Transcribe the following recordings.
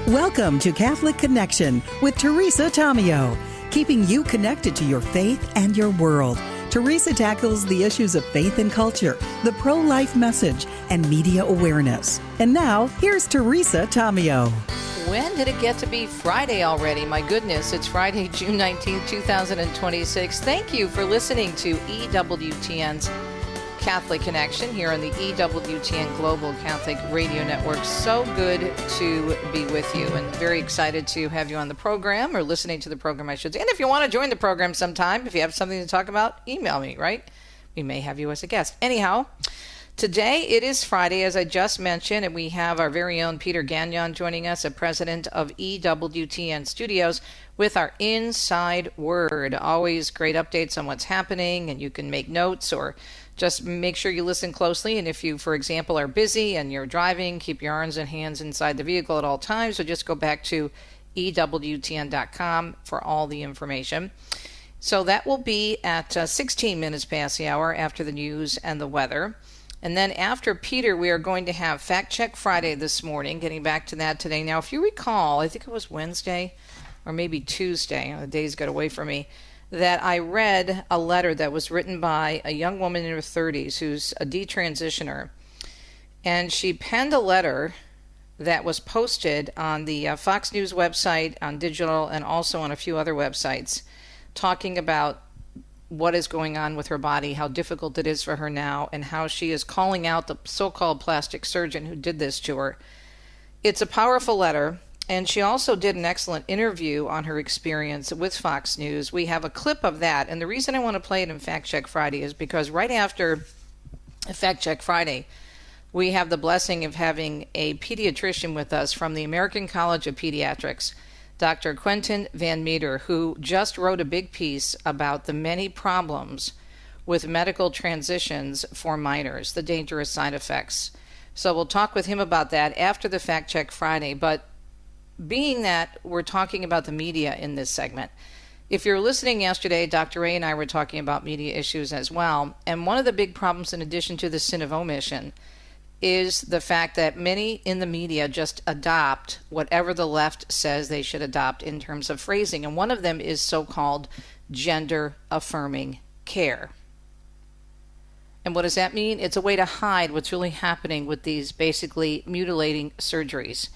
Welcome to Catholic Connection with Teresa Tomeo, keeping you connected to your faith and your world. Teresa tackles the issues of faith and culture, the pro-life message, and media awareness. And now, here's Teresa Tomeo. When did it get to be Friday already? My goodness, it's Friday, June 19, 2026. Thank you for listening to EWTN's Catholic Connection here on the EWTN Global Catholic Radio Network. So good to be with you and very excited to have you on the program, or listening to the program, I should say. And if you want to join the program sometime, if you have something to talk about, email me, right? We may have you as a guest. Anyhow, today it is Friday, as I just mentioned, and we have our very own Peter Gagnon joining us, a president of EWTN Studios, with our Inside Word. Always great updates on what's happening, and you can make notes or just make sure you listen closely. And if you, for example, are busy and you're driving, keep your arms and hands inside the vehicle at all times. So just go back to EWTN.com for all the information. So that will be at 16 minutes past the hour after the news and the weather. And then after Peter, we are going to have Fact Check Friday this morning, getting back to that today. Now, if you recall, I think it was Wednesday or maybe Tuesday, the days got away from me, that I read a letter that was written by a young woman in her 30s who's a detransitioner. And she penned a letter that was posted on the Fox News website, on digital, and also on a few other websites, talking about what is going on with her body, how difficult it is for her now, and how she is calling out the so-called plastic surgeon who did this to her. It's a powerful letter. And she also did an excellent interview on her experience with Fox News. We have a clip of that. And the reason I want to play it in Fact Check Friday is because right after Fact Check Friday, we have the blessing of having a pediatrician with us from the American College of Pediatrics, Dr. Quentin Van Meter, who just wrote a big piece about the many problems with medical transitions for minors, the dangerous side effects. So we'll talk with him about that after the Fact Check Friday. But being that we're talking about the media in this segment, if you're listening yesterday, Dr. Ray and I were talking about media issues as well. And one of the big problems, in addition to the sin of omission, is the fact that many in the media just adopt whatever the left says they should adopt in terms of phrasing. And one of them is so-called gender-affirming care. And what does that mean? It's a way to hide what's really happening with these basically mutilating surgeries.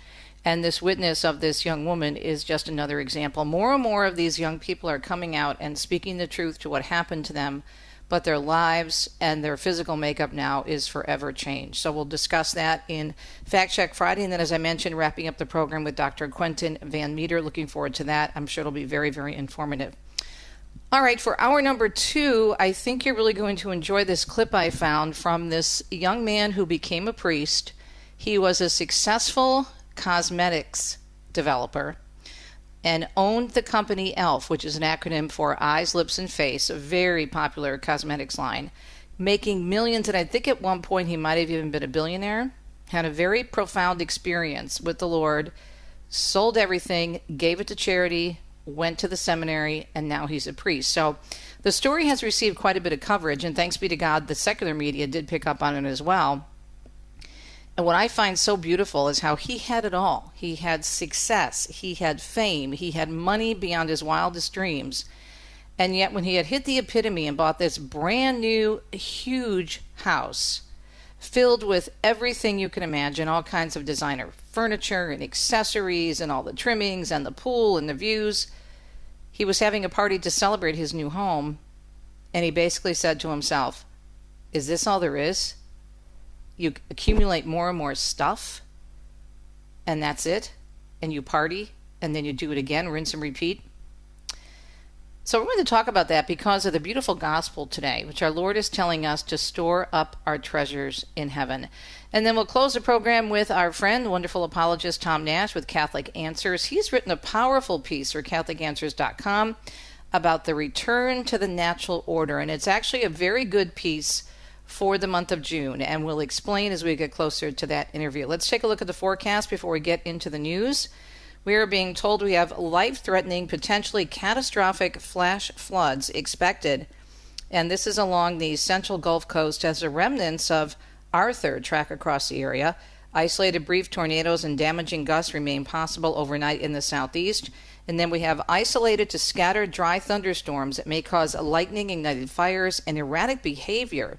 And this witness of this young woman is just another example. More and more of these young people are coming out and speaking the truth to what happened to them, but their lives and their physical makeup now is forever changed. So we'll discuss that in Fact Check Friday. And then, as I mentioned, wrapping up the program with Dr. Quentin Van Meter. Looking forward to that. I'm sure it'll be very, very informative. All right, for hour number 2, I think you're really going to enjoy this clip I found from this young man who became a priest. He was a successful cosmetics developer and owned the company e.l.f., which is an acronym for Eyes, Lips, and Face, a very popular cosmetics line, making millions. And I think at one point he might have even been a billionaire. Had a very profound experience with the Lord, sold everything, gave it to charity, went to the seminary, and now he's a priest. So the story has received quite a bit of coverage, and thanks be to God, the secular media did pick up on it as well. And what I find so beautiful is how he had it all. He had success, he had fame, he had money beyond his wildest dreams. And yet when he had hit the epitome and bought this brand new, huge house filled with everything you can imagine, all kinds of designer furniture and accessories and all the trimmings and the pool and the views, he was having a party to celebrate his new home. And he basically said to himself, is this all there is? You accumulate more and more stuff, and that's it, and you party, and then you do it again, rinse and repeat. So we're going to talk about that because of the beautiful gospel today, which our Lord is telling us to store up our treasures in heaven. And then we'll close the program with our friend, wonderful apologist Tom Nash with Catholic Answers. He's written a powerful piece for CatholicAnswers.com about the return to the natural order, and it's actually a very good piece for the month of June, and we'll explain as we get closer to that interview. Let's take a look at the forecast before we get into the news. We are being told we have life-threatening, potentially catastrophic flash floods expected, and this is along the central Gulf Coast as the remnants of Arthur track across the area. Isolated brief tornadoes and damaging gusts remain possible overnight in the southeast. And then we have isolated to scattered dry thunderstorms that may cause lightning-ignited fires and erratic behavior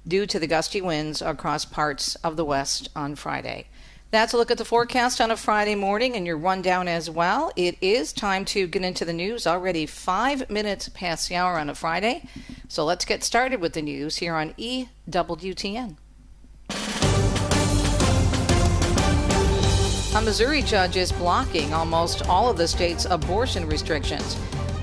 due to the gusty winds across parts of the west on Friday. That's a look at the forecast on a Friday morning and your rundown as well. It is time to get into the news. Already 5 minutes past the hour on a Friday. So let's get started with the news here on EWTN. A Missouri judge is blocking almost all of the state's abortion restrictions.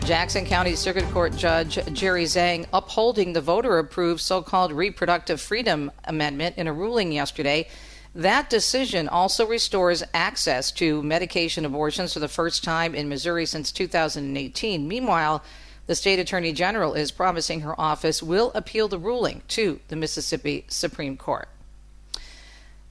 Jackson County Circuit Court Judge Jerry Zhang upholding the voter-approved so-called Reproductive Freedom Amendment in a ruling yesterday. That decision also restores access to medication abortions for the first time in Missouri since 2018. Meanwhile, the state attorney general is promising her office will appeal the ruling to the Mississippi Supreme Court.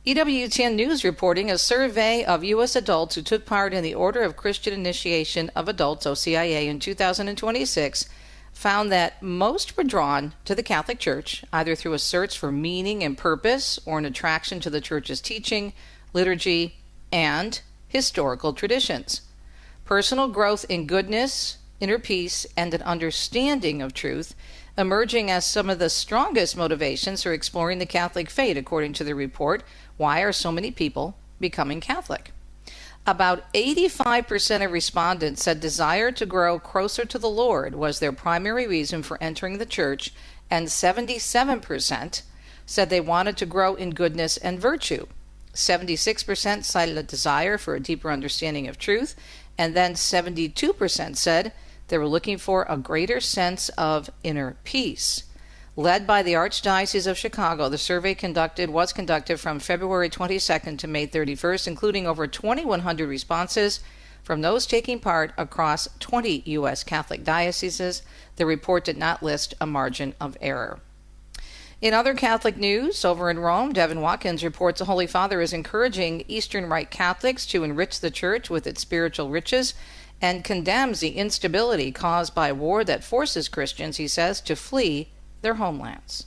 EWTN News reporting a survey of U.S. adults who took part in the Order of Christian Initiation of Adults, OCIA, in 2026 found that most were drawn to the Catholic Church, either through a search for meaning and purpose or an attraction to the Church's teaching, liturgy, and historical traditions. Personal growth in goodness, inner peace, and an understanding of truth emerging as some of the strongest motivations for exploring the Catholic faith, according to the report. Why are so many people becoming Catholic? About 85% of respondents said desire to grow closer to the Lord was their primary reason for entering the church, and 77% said they wanted to grow in goodness and virtue. 76% cited a desire for a deeper understanding of truth, and then 72% said they were looking for a greater sense of inner peace. Led by the Archdiocese of Chicago, the survey was conducted from February 22nd to May 31st, including over 2,100 responses from those taking part across 20 U.S. Catholic dioceses. The report did not list a margin of error. In other Catholic news, over in Rome, Devin Watkins reports the Holy Father is encouraging Eastern Rite Catholics to enrich the Church with its spiritual riches and condemns the instability caused by war that forces Christians, he says, to flee their homelands.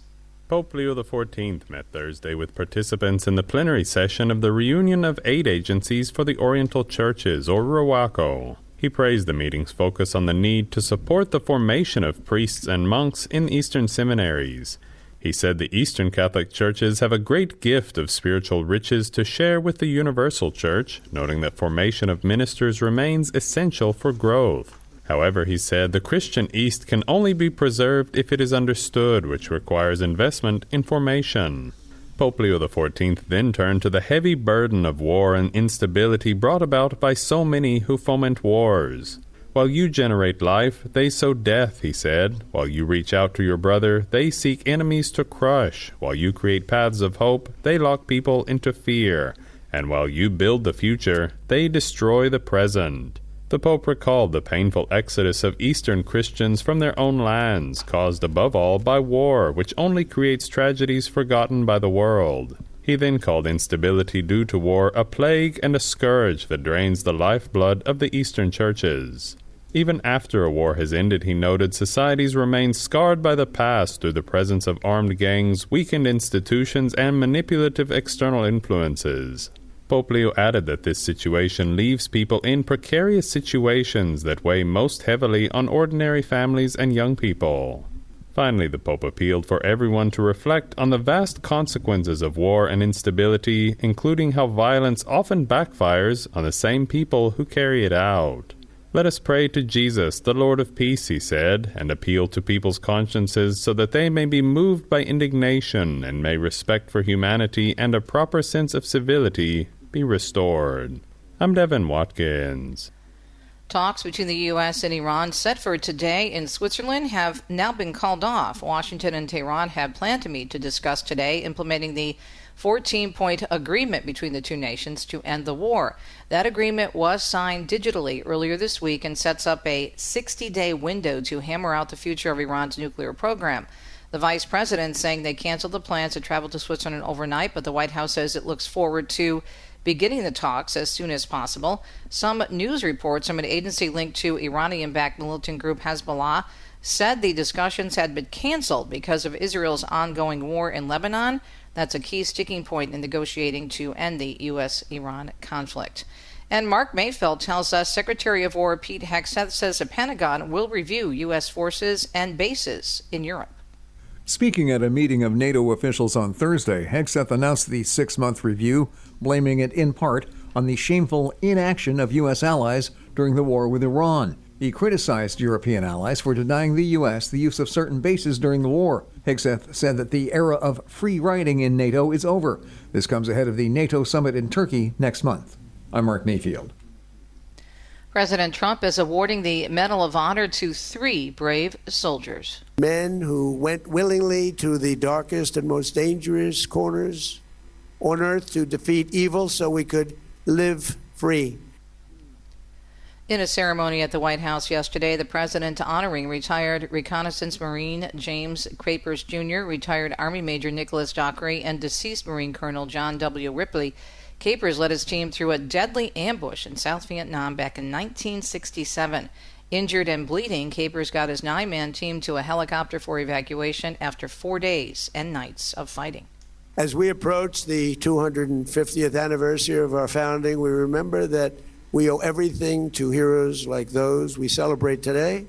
Pope Leo XIV met Thursday with participants in the plenary session of the Reunion of Aid Agencies for the Oriental Churches, or ROACO. He praised the meeting's focus on the need to support the formation of priests and monks in Eastern seminaries. He said the Eastern Catholic churches have a great gift of spiritual riches to share with the Universal Church, noting that formation of ministers remains essential for growth. However, he said, the Christian East can only be preserved if it is understood, which requires investment in formation. Pope Leo XIV then turned to the heavy burden of war and instability brought about by so many who foment wars. While you generate life, they sow death, he said. While you reach out to your brother, they seek enemies to crush. While you create paths of hope, they lock people into fear. And while you build the future, they destroy the present. The Pope recalled the painful exodus of Eastern Christians from their own lands, caused above all by war, which only creates tragedies forgotten by the world. He then called instability due to war a plague and a scourge that drains the lifeblood of the Eastern churches. Even after a war has ended, he noted, societies remain scarred by the past through the presence of armed gangs, weakened institutions, and manipulative external influences. Pope Leo added that this situation leaves people in precarious situations that weigh most heavily on ordinary families and young people. Finally, the Pope appealed for everyone to reflect on the vast consequences of war and instability, including how violence often backfires on the same people who carry it out. Let us pray to Jesus, the Lord of Peace, he said, and appeal to people's consciences so that they may be moved by indignation and may respect for humanity and a proper sense of civility be restored. I'm Devin Watkins. Talks between the U.S. and Iran set for today in Switzerland have now been called off. Washington and Tehran had planned to meet to discuss today implementing the 14-point agreement between the two nations to end the war. That agreement was signed digitally earlier this week and sets up a 60-day window to hammer out the future of Iran's nuclear program. The vice president saying they canceled the plans to travel to Switzerland overnight, but the White House says it looks forward to beginning the talks as soon as possible. Some news reports from an agency linked to Iranian-backed militant group Hezbollah said the discussions had been canceled because of Israel's ongoing war in Lebanon. That's a key sticking point in negotiating to end the U.S.-Iran conflict. And Mark Mayfield tells us Secretary of War Pete Hegseth says the Pentagon will review U.S. forces and bases in Europe. Speaking at a meeting of NATO officials on Thursday, Hegseth announced the 6-month review, blaming it in part on the shameful inaction of U.S. allies during the war with Iran. He criticized European allies for denying the U.S. the use of certain bases during the war. Hegseth said that the era of free riding in NATO is over. This comes ahead of the NATO summit in Turkey next month. I'm Mark Mayfield. President Trump is awarding the Medal of Honor to 3 brave soldiers. Men who went willingly to the darkest and most dangerous corners on earth to defeat evil so we could live free. In a ceremony at the White House yesterday, the president honoring retired Reconnaissance Marine James Crapers Jr., retired Army Major Nicholas Dockery, and deceased Marine Colonel John W. Ripley. Capers led his team through a deadly ambush in South Vietnam back in 1967. Injured and bleeding, Capers got his 9-man team to a helicopter for evacuation after 4 days and nights of fighting. As we approach the 250th anniversary of our founding, we remember that we owe everything to heroes like those we celebrate today.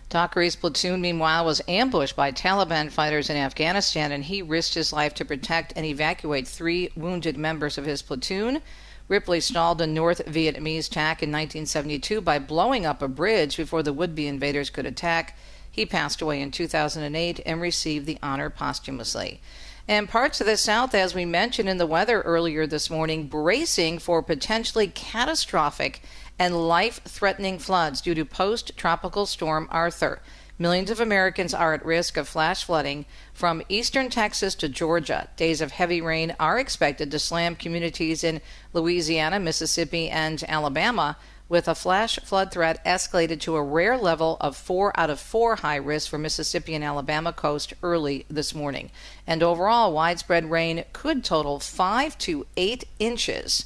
Dockery's platoon, meanwhile, was ambushed by Taliban fighters in Afghanistan, and he risked his life to protect and evacuate 3 wounded members of his platoon. Ripley stalled a North Vietnamese attack in 1972 by blowing up a bridge before the would-be invaders could attack. He passed away in 2008 and received the honor posthumously. And parts of the South, as we mentioned in the weather earlier this morning, bracing for potentially catastrophic and life-threatening floods due to post-tropical storm Arthur. Millions of Americans are at risk of flash flooding from eastern Texas to Georgia. Days of heavy rain are expected to slam communities in Louisiana, Mississippi, and Alabama, with a flash flood threat escalated to a rare level of 4 out of 4 high risk for Mississippi and Alabama coast early this morning. And overall, widespread rain could total 5 to 8 inches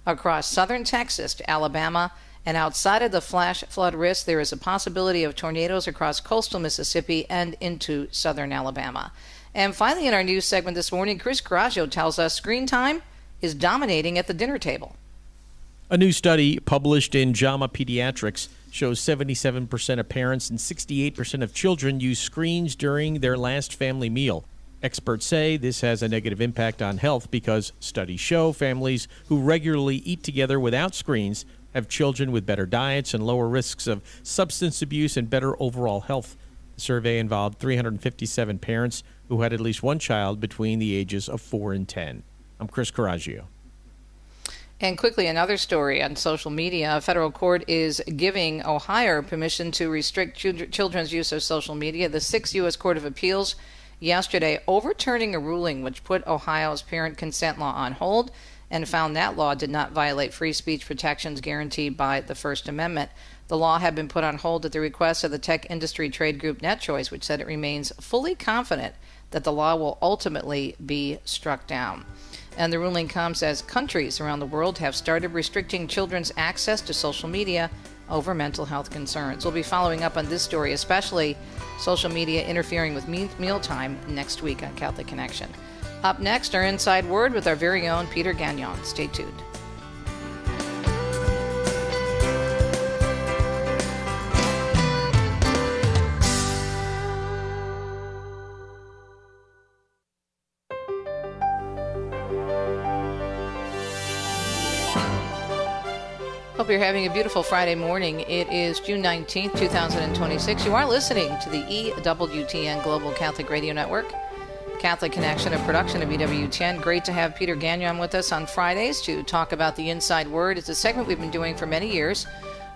across southern Texas to Alabama, and outside of the flash flood risk, there is a possibility of tornadoes across coastal Mississippi and into southern Alabama. And finally, in our news segment this morning, Chris Coraggio tells us screen time is dominating at the dinner table. A new study published in JAMA Pediatrics shows 77% of parents and 68% of children use screens during their last family meal. Experts say this has a negative impact on health because studies show families who regularly eat together without screens have children with better diets and lower risks of substance abuse and better overall health. The survey involved 357 parents who had at least one child between the ages of 4 and 10. I'm Chris Coraggio. And quickly, another story on social media. A federal court is giving Ohio permission to restrict children's use of social media. The 6th U.S. Court of Appeals yesterday overturning a ruling which put Ohio's parent consent law on hold and found that law did not violate free speech protections guaranteed by the First Amendment. The law had been put on hold at the request of the tech industry trade group NetChoice, which said it remains fully confident that the law will ultimately be struck down. And the ruling comes as countries around the world have started restricting children's access to social media over mental health concerns. We'll be following up on this story, especially social media interfering with mealtime, next week on Catholic Connection. Up next, our Inside Word with our very own Peter Gagnon. Stay tuned. Hope you're having a beautiful Friday morning. It is June 19th, 2026. You are listening to the EWTN Global Catholic Radio Network. Catholic Connection, a production of EWTN. Great to have Peter Gagnon with us on Fridays to talk about the Inside Word. It's a segment we've been doing for many years.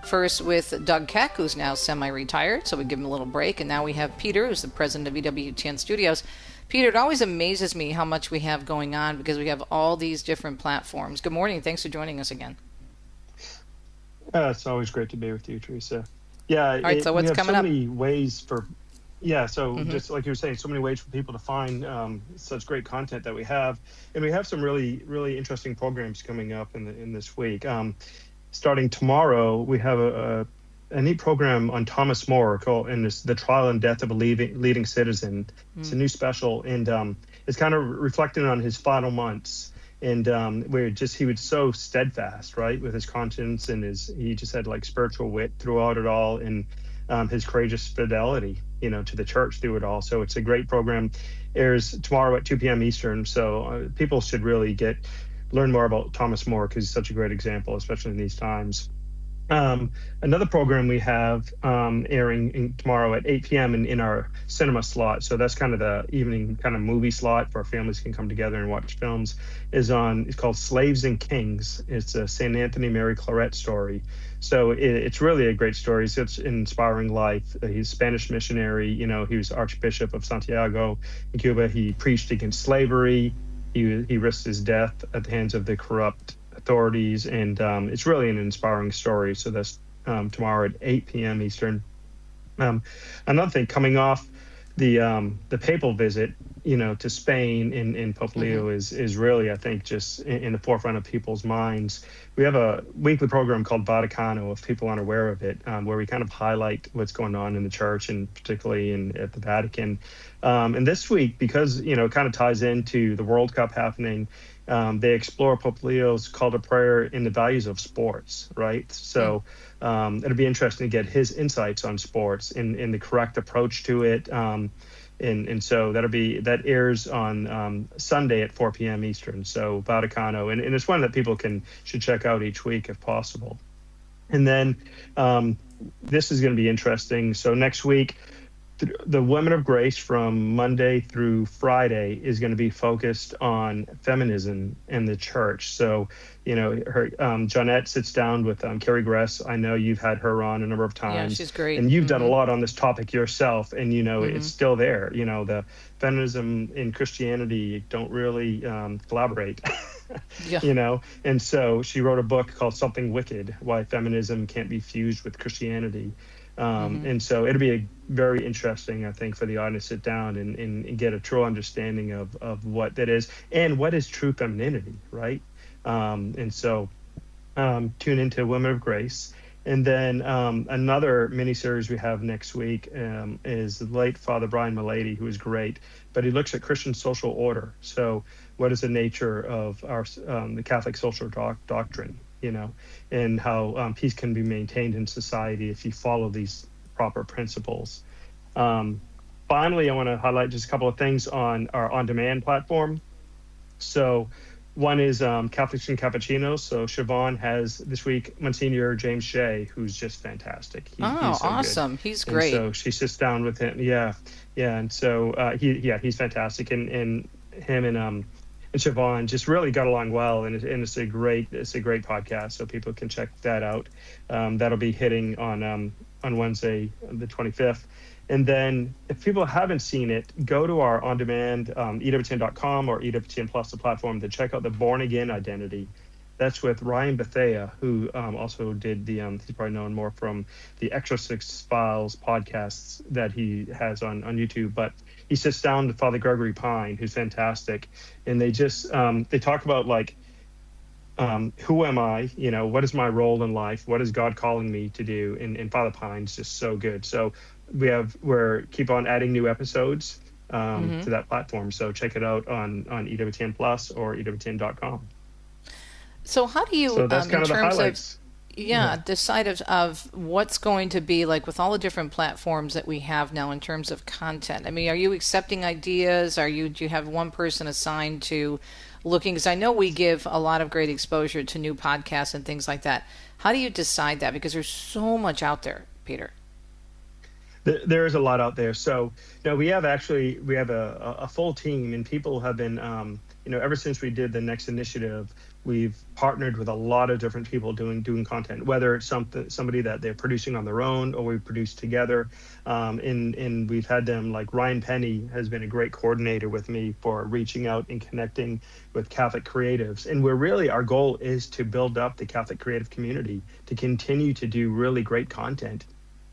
First with Doug Keck, who's now semi-retired, so we give him a little break. And now we have Peter, who's the president of EWTN Studios. Peter, it always amazes me how much we have going on because we have all these different platforms. Good morning. Thanks for joining us again. It's always great to be with you, Teresa. Yeah, all right, so what's coming up? So many ways for, just like you were saying, so many ways for people to find such great content that we have, and we have some really, really interesting programs coming up in this week. Starting tomorrow, we have a a neat program on Thomas More called and it's The Trial and Death of a Leading Citizen. It's a new special, and it's kind of reflecting on his final months. And where just he was so steadfast, right, with his conscience, and he just had like spiritual wit throughout it all, and his courageous fidelity, to the church through it all. So it's a great program. Airs tomorrow at 2 p.m. Eastern. So people should really learn more about Thomas More because he's such a great example, especially in these times. Another program we have airing tomorrow at 8 p.m. in our cinema slot. So that's kind of the evening kind of movie slot where families can come together and watch films. It's called Slaves and Kings. It's a St. Anthony Mary Claret story. So it's really a great story. It's an inspiring life. He's a Spanish missionary. He was Archbishop of Santiago in Cuba. He preached against slavery. He risked his death at the hands of the corrupt authorities, and it's really an inspiring story. So that's tomorrow at 8 p.m. Eastern. Another thing, coming off the papal visit, to Spain in Pope Leo is really, I think, just in the forefront of people's minds. We have a weekly program called Vaticano, if people aren't aware of it, where we kind of highlight what's going on in the church, and particularly at the Vatican. And this week, because it kind of ties into the World Cup happening, they explore Pope Leo's call to prayer in the values of sports, right? So it'll be interesting to get his insights on sports and the correct approach to it. And so that airs on Sunday at 4 p.m. Eastern. So Vaticano, and it's one that people should check out each week if possible. And then this is going to be interesting. So next week, the Women of Grace from Monday through Friday is going to be focused on feminism in the church. So, Jeanette sits down with Carrie Gress. I know you've had her on a number of times. Yeah, she's great. And you've done a lot on this topic yourself, and it's still there. The feminism in Christianity don't really collaborate. Yeah. And so she wrote a book called Something Wicked: Why Feminism Can't Be Fused with Christianity. And so it'll be very interesting, I think, for the audience to sit down and get a true understanding of what that is and what is true femininity, right? And so tune into Women of Grace. And then another miniseries we have next week is the late Father Brian Mullady, who is great, but he looks at Christian social order. So what is the nature of the Catholic social doctrine? And how peace can be maintained in society if you follow these proper principles. Finally, I want to highlight just a couple of things on our on-demand platform. So one is Catholics and Cappuccinos. So Siobhan has this week Monsignor James Shea, who's just fantastic. He's so awesome. Good. He's great. And so she sits down with him. Yeah. And so he's fantastic. And him and Siobhan just really got along well, and it's a great podcast, so people can check that out. That'll be hitting on Wednesday, the 25th. And then if people haven't seen it, go to our on-demand EWTN.com or EWTN Plus, the platform, to check out the Born Again Identity. That's with Ryan Bethea, who also did he's probably known more from the Exorcist Files podcasts that he has on YouTube, but he sits down with Father Gregory Pine, who's fantastic, and they just they talk about who am I? What is my role in life? What is God calling me to do? And Father Pine's just so good. So we're keep on adding new episodes to that platform. So check it out on EWTN Plus or EWTN.com. So how do you, so that's kind of the highlights. Decide of what's going to be like with all the different platforms that we have now in terms of content? I mean, are you accepting ideas? Do you have one person assigned to looking? Because I know we give a lot of great exposure to new podcasts and things like that. How do you decide that? Because there's so much out there, Peter. There is a lot out there. So, we have a full team, and people have been, ever since we did the Next Initiative, we've partnered with a lot of different people doing content, whether it's somebody that they're producing on their own or we produce together. And we've had them, like Ryan Penny has been a great coordinator with me for reaching out and connecting with Catholic creatives. And our goal is to build up the Catholic creative community to continue to do really great content.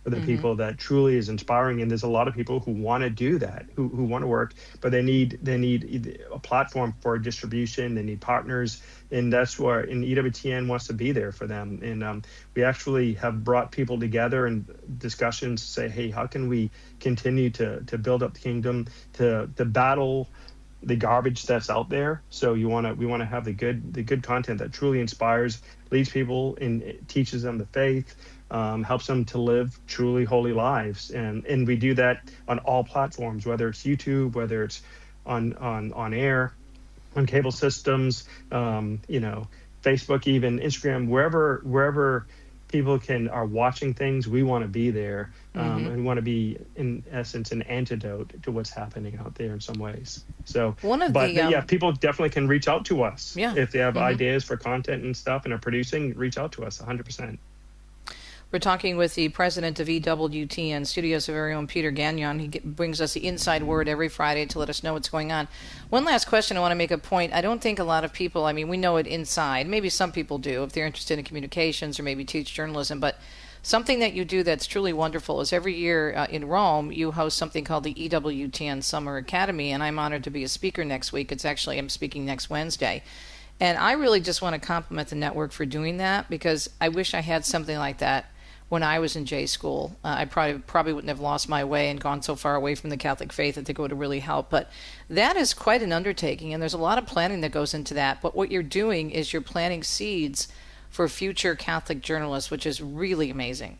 for the people that truly is inspiring. And there's a lot of people who want to do that, who want to work, but they need a platform for distribution. They need partners, and that's where EWTN wants to be there for them. And we actually have brought people together in discussions to say, hey, how can we continue to build up the kingdom, to battle the garbage that's out there. So we want to have the good content that truly inspires, leads people, and teaches them the faith, helps them to live truly holy lives. And we do that on all platforms, whether it's YouTube, whether it's on air, on cable systems, Facebook, even Instagram, wherever people are watching things. We want to be there, and we want to be, in essence, an antidote to what's happening out there in some ways. So, people definitely can reach out to us if they have ideas for content and stuff and are producing. Reach out to us 100%. We're talking with the president of EWTN Studios, of our own Peter Gagnon. He brings us the inside word every Friday to let us know what's going on. One last question. I want to make a point. I don't think a lot of people, we know it inside. Maybe some people do if they're interested in communications or maybe teach journalism. But something that you do that's truly wonderful is every year in Rome, you host something called the EWTN Summer Academy. And I'm honored to be a speaker next week. I'm speaking next Wednesday. And I really just want to compliment the network for doing that, because I wish I had something like that when I was in J school. I probably wouldn't have lost my way and gone so far away from the Catholic faith. I think it would have really helped. But that is quite an undertaking, and there's a lot of planning that goes into that. But what you're doing is you're planting seeds for future Catholic journalists, which is really amazing.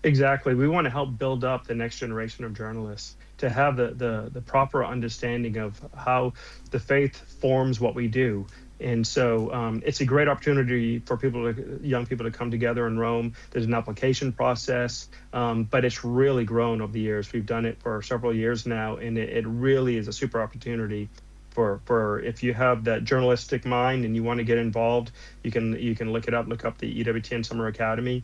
Exactly. We want to help build up the next generation of journalists to have the proper understanding of how the faith forms what we do. And so it's a great opportunity for young people to come together in Rome. There's an application process, but it's really grown over the years. We've done it for several years now, and it really is a super opportunity for if you have that journalistic mind and you want to get involved, you can look up the EWTN Summer Academy,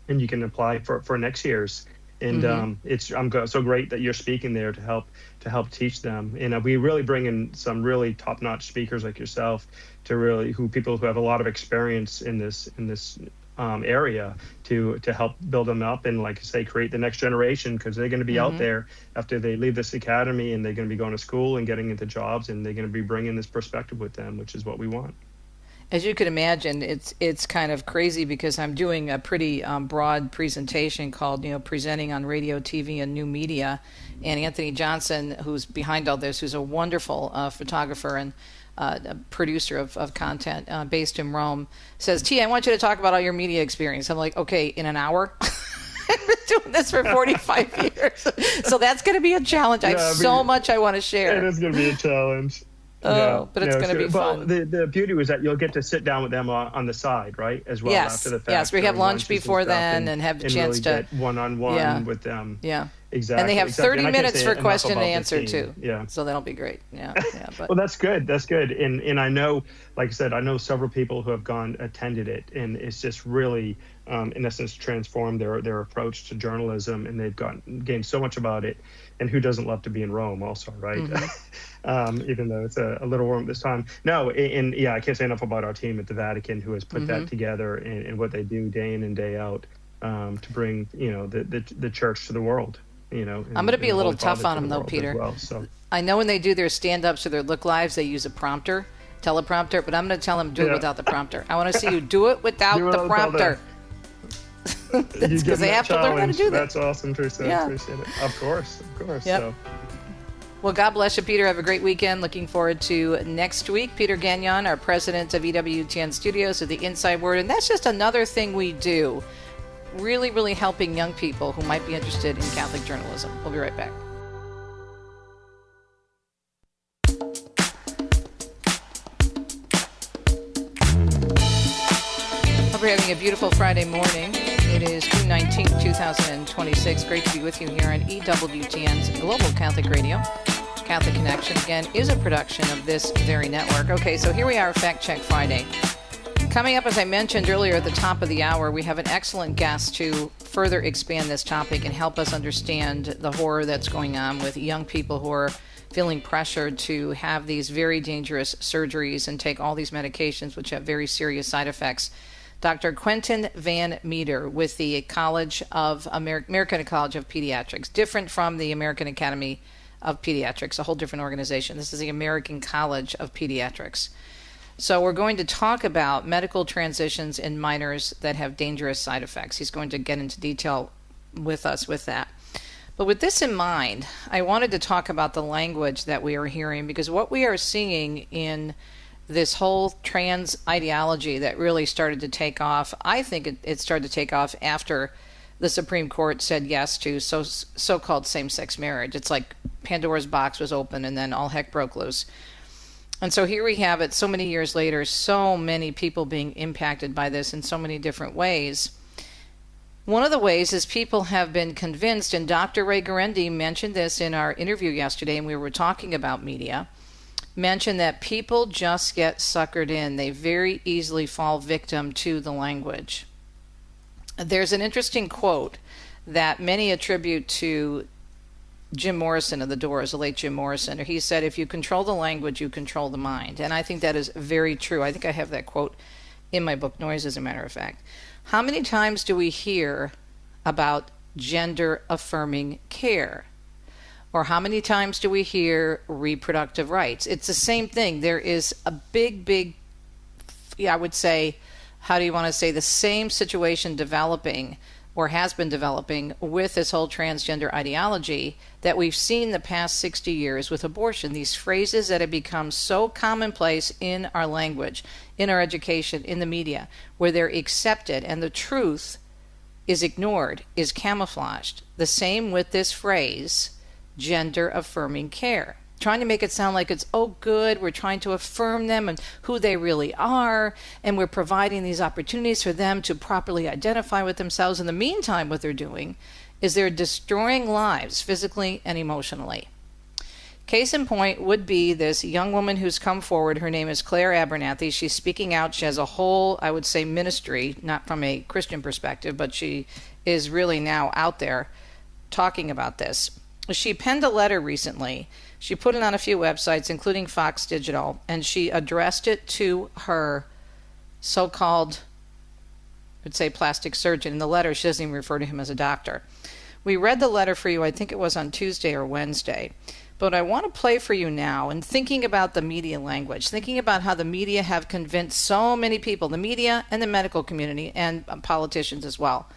and you can apply for next year's. And I'm so great that you're speaking there to help teach them. And we really bring in some really top-notch speakers like yourself people who have a lot of experience in this area to help build them up and, like I say, create the next generation, because they're going to be out there after they leave this academy, and they're going to be going to school and getting into jobs, and they're going to be bringing this perspective with them, which is what we want. As you can imagine, it's kind of crazy, because I'm doing a pretty broad presentation called, Presenting on Radio, TV, and New Media. And Anthony Johnson, who's behind all this, who's a wonderful photographer and a producer of content based in Rome, says, T, I want you to talk about all your media experience. I'm like, okay, in an hour? I've been doing this for 45 years. So that's going to be a challenge. I have so much I want to share. It is going to be a challenge. But it's going to be fun. The beauty was that you'll get to sit down with them on the side, right, as well, after the fact. Yes, we have lunch before then and have a chance really to get one-on-one with them. Yeah. Exactly. And they have 30 minutes for question and about answer, too. Yeah. So that'll be great. Yeah. But. Well, that's good. That's good. And I know, like I said, I know several people who have attended it, and it's just really, in essence, transformed their approach to journalism, and they've gained so much about it. And who doesn't love to be in Rome also, right? Even though it's a little warm this time. No, and I can't say enough about our team at the Vatican, who has put that together, and what they do day in and day out to bring, the church to the world. I'm going to be a little tough on them, though, Peter. Well, so. I know when they do their stand-ups or their look lives, they use a teleprompter, but I'm going to tell them do it without the prompter. I want to see you do it without the prompter. Because they have to learn how to do that. That's awesome, Teresa. Yeah. I appreciate it. Of course. Yep. So. Well, God bless you, Peter. Have a great weekend. Looking forward to next week. Peter Gagnon, our president of EWTN Studios, of the Inside Word. And that's just another thing we do. Really, really helping young people who might be interested in Catholic journalism. We'll be right back. Hope you're having a beautiful Friday morning. It is June 19th, 2026. Great to be with you here on EWTN's Global Catholic Radio. Catholic Connection, again, is a production of this very network. Okay, so here we are, Fact Check Friday. Coming up, as I mentioned earlier at the top of the hour, we have an excellent guest to further expand this topic and help us understand the horror that's going on with young people who are feeling pressured to have these very dangerous surgeries and take all these medications which have very serious side effects. Dr. Quentin Van Meter with the American College of Pediatrics, different from the American Academy of Pediatrics, a whole different organization. This is the American College of Pediatrics. So we're going to talk about medical transitions in minors that have dangerous side effects. He's going to get into detail with us with that. But with this in mind, I wanted to talk about the language that we are hearing, because what we are seeing in this whole trans ideology that really started to take off, I think it started to take off after the Supreme Court said yes to so-called same-sex marriage. It's like Pandora's box was open and then all heck broke loose. And so here we have it so many years later, so many people being impacted by this in so many different ways. One of the ways is people have been convinced, and Dr. Ray Guarendi mentioned this in our interview yesterday, and we were talking about media, mentioned that people just get suckered in. They very easily fall victim to the language. There's an interesting quote that many attribute to Jim Morrison of the Doors, the late Jim Morrison. He said, if you control the language, you control the mind. And I think that is very true. I think I have that quote in my book, Noise, as a matter of fact. How many times do we hear about gender-affirming care? Or how many times do we hear reproductive rights? It's the same thing. There is a big, I would say, how do you want to say, the same situation developing or has been developing with this whole transgender ideology that we've seen the past 60 years with abortion. These phrases that have become so commonplace in our language, in our education, in the media, where they're accepted and the truth is ignored, is camouflaged. The same with this phrase, gender-affirming care. Trying to make it sound like it's, oh, good, we're trying to affirm them and who they really are, and we're providing these opportunities for them to properly identify with themselves. In the meantime, what they're doing is they're destroying lives physically and emotionally. Case in point would be this young woman who's come forward. Her name is Claire Abernathy. She's speaking out. She has a whole, I would say, ministry, not from a Christian perspective, but she is really now out there talking about this. She penned a letter recently. She put it on a few websites, including Fox Digital, and she addressed it to her so-called, I'd say, plastic surgeon. In the letter, she doesn't even refer to him as a doctor. We read the letter for you, I think it was on Tuesday or Wednesday. But I want to play for you now, and thinking about the media language, thinking about how the media have convinced so many people, the media and the medical community and politicians as well.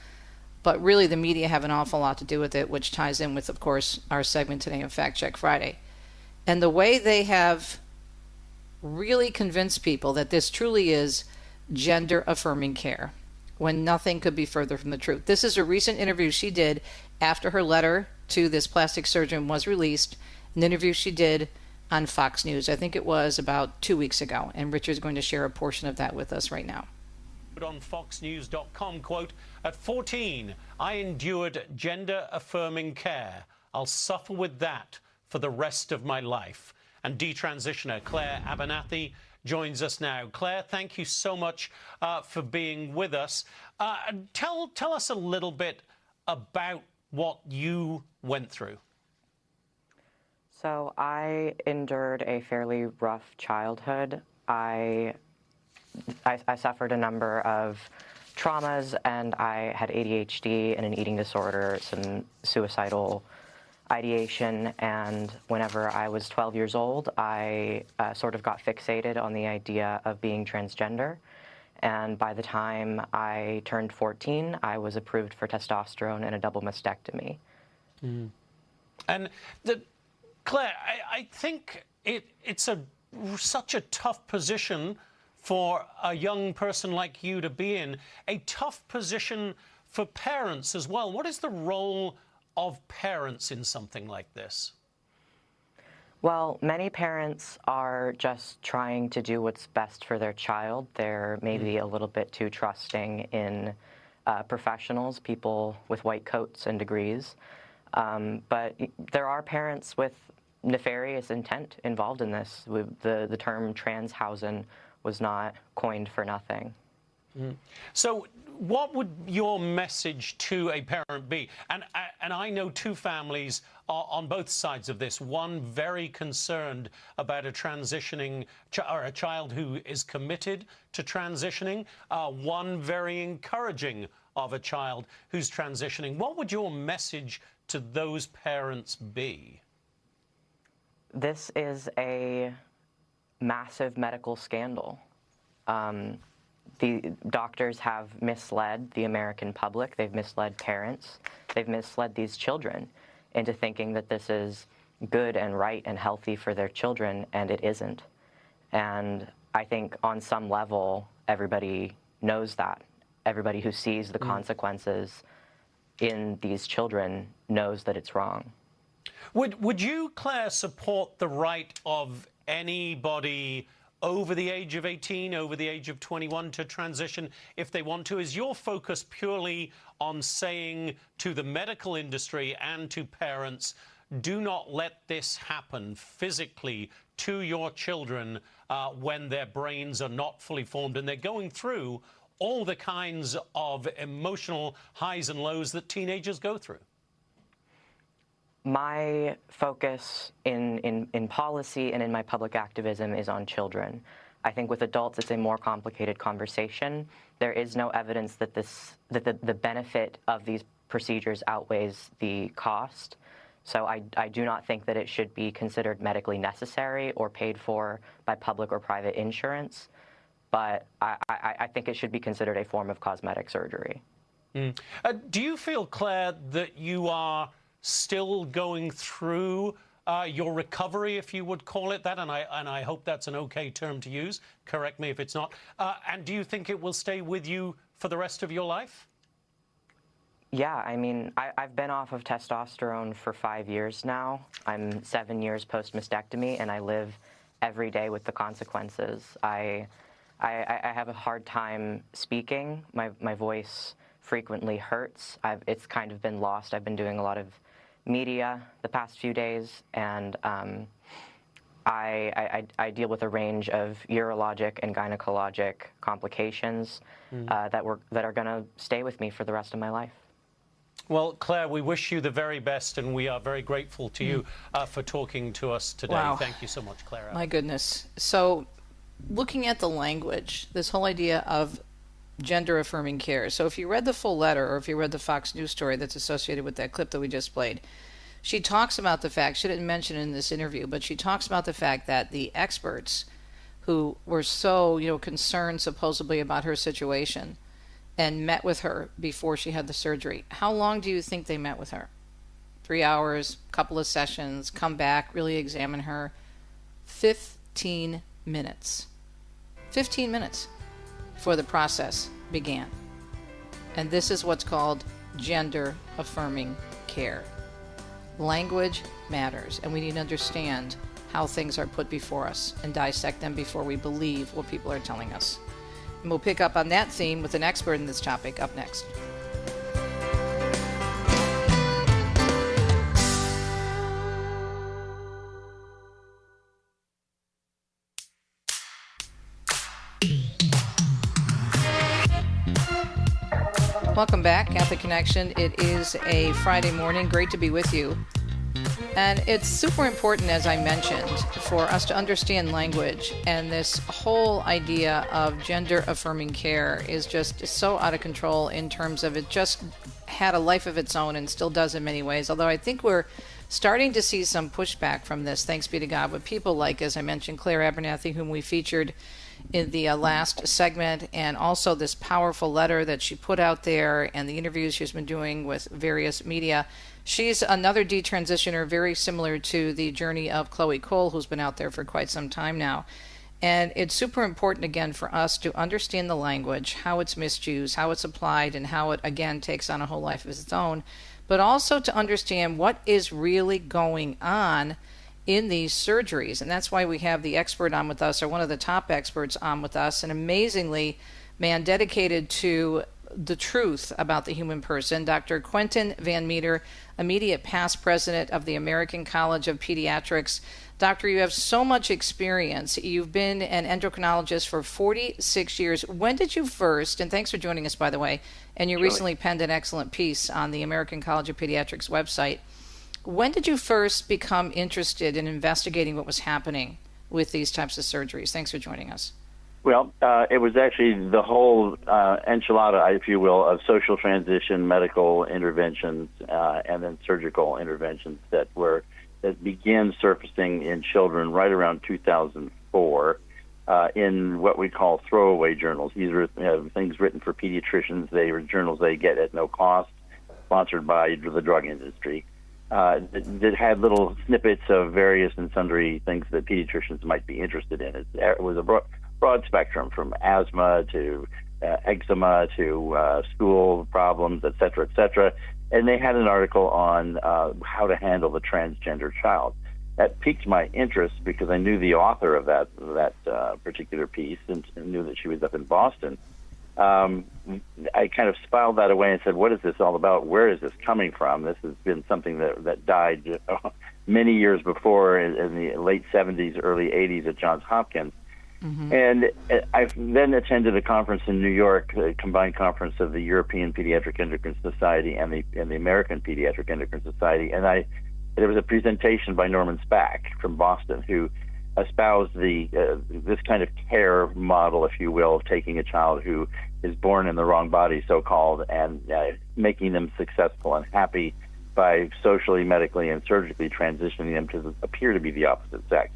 But really the media have an awful lot to do with it, which ties in with, of course, our segment today on Fact Check Friday. And the way they have really convinced people that this truly is gender-affirming care, when nothing could be further from the truth. This is a recent interview she did after her letter to this plastic surgeon was released, an interview she did on Fox News. I think it was about 2 weeks ago, and Richard's going to share a portion of that with us right now. On foxnews.com, quote, at 14, I endured gender-affirming care. I'll suffer with that for the rest of my life. And detransitioner Claire Abernathy joins us now. Claire, thank you so much for being with us. Tell us a little bit about what you went through. So I endured a fairly rough childhood. I suffered a number of traumas, and I had ADHD and an eating disorder, some suicidal ideation, and whenever I was 12 years old, I sort of got fixated on the idea of being transgender, and by the time I turned 14, I was approved for testosterone and a double mastectomy. Mm. And Claire, I think it's such a tough position for a young person like you to be in, a tough position for parents as well. What is the role of parents in something like this? Well, many parents are just trying to do what's best for their child. They're maybe a little bit too trusting in professionals, people with white coats and degrees. But there are parents with nefarious intent involved in this. The term transhausen was not coined for nothing. So What would your message to a parent be? And I know two families on both sides of this. One very concerned about a transitioning or a child who is committed to transitioning. One very encouraging of a child who's transitioning. What would your message to those parents be? This is a massive medical scandal. The doctors have misled the American public. They've misled parents. They've misled these children into thinking that this is good and right and healthy for their children, and it isn't. And I think on some level, everybody knows that. Everybody who sees the consequences in these children knows that it's wrong. Would you, Claire, support the right of anybody over the age of 18, over the age of 21 to transition if they want to? Is your focus purely on saying to the medical industry and to parents, do not let this happen physically to your children when their brains are not fully formed and they're going through all the kinds of emotional highs and lows that teenagers go through? My focus in policy and in my public activism is on children. I think with adults it's a more complicated conversation. There is no evidence that the benefit of these procedures outweighs the cost. So I do not think that it should be considered medically necessary or paid for by public or private insurance. But I think it should be considered a form of cosmetic surgery. Do you feel, Claire, that you are still going through your recovery, if you would call it that, and I hope that's an okay term to use. Correct me if it's not. And do you think it will stay with you for the rest of your life? Yeah, I mean, I've been off of testosterone for 5 years now. I'm 7 years post-mastectomy, and I live every day with the consequences. I have a hard time speaking. My voice frequently hurts. It's kind of been lost. I've been doing a lot of media the past few days, and I deal with a range of urologic and gynecologic complications that are going to stay with me for the rest of my life. Well, Claire, we wish you the very best, and we are very grateful to you for talking to us today. Wow. Thank you so much, Claire. My goodness. So looking at the language, this whole idea of gender-affirming care. So if you read the full letter, or if you read the Fox News story that's associated with that clip that we just played, she talks about the fact, she didn't mention it in this interview, but she talks about the fact that the experts who were so, concerned supposedly about her situation and met with her before she had the surgery. How long do you think they met with her? 3 hours, couple of sessions, come back, really examine her. 15 minutes. 15 minutes before the process began. And this is what's called gender-affirming care. Language matters, and we need to understand how things are put before us and dissect them before we believe what people are telling us. And we'll pick up on that theme with an expert in this topic up next. Welcome back, Catholic Connection. It is a Friday morning. Great to be with you. And it's super important, as I mentioned, for us to understand language. And this whole idea of gender-affirming care is just so out of control in terms of it just had a life of its own and still does in many ways. Although I think we're starting to see some pushback from this, thanks be to God, with people like, as I mentioned, Claire Abernathy, whom we featured in the last segment, and also this powerful letter that she put out there and the interviews she's been doing with various media. She's another detransitioner very similar to the journey of Chloe Cole, who's been out there for quite some time now. And it's super important, again, for us to understand the language, how it's misused, how it's applied, and how it, again, takes on a whole life of its own, but also to understand what is really going on in these surgeries. And that's why we have the expert on with us, or one of the top experts on with us, an amazingly man dedicated to the truth about the human person. Dr. Quentin Van Meter, immediate past president of the American College of Pediatrics. Doctor, you have so much experience. You've been an endocrinologist for 46 years. When did you first, and thanks for joining us, by the way, and you recently penned an excellent piece on the American College of Pediatrics website. When did you first become interested in investigating what was happening with these types of surgeries? Thanks for joining us. Well, it was actually the whole enchilada, if you will, of social transition, medical interventions, and then surgical interventions that began surfacing in children right around 2004 in what we call throwaway journals. These are things written for pediatricians. They were journals they get at no cost, sponsored by the drug industry. That had little snippets of various and sundry things that pediatricians might be interested in. It was a broad spectrum, from asthma to eczema to stool problems, et cetera, and they had an article on how to handle the transgender child. That piqued my interest because I knew the author of that particular piece and knew that she was up in Boston. I kind of filed that away and said, what is this all about? Where is this coming from? This has been something that died many years before in the late 70s, early 80s at Johns Hopkins. Mm-hmm. And I then attended a conference in New York, a combined conference of the European Pediatric Endocrine Society and the American Pediatric Endocrine Society. And there was a presentation by Norman Spack from Boston who espoused this kind of care model, if you will, of taking a child who is born in the wrong body, so-called, and making them successful and happy by socially, medically, and surgically transitioning them to appear to be the opposite sex.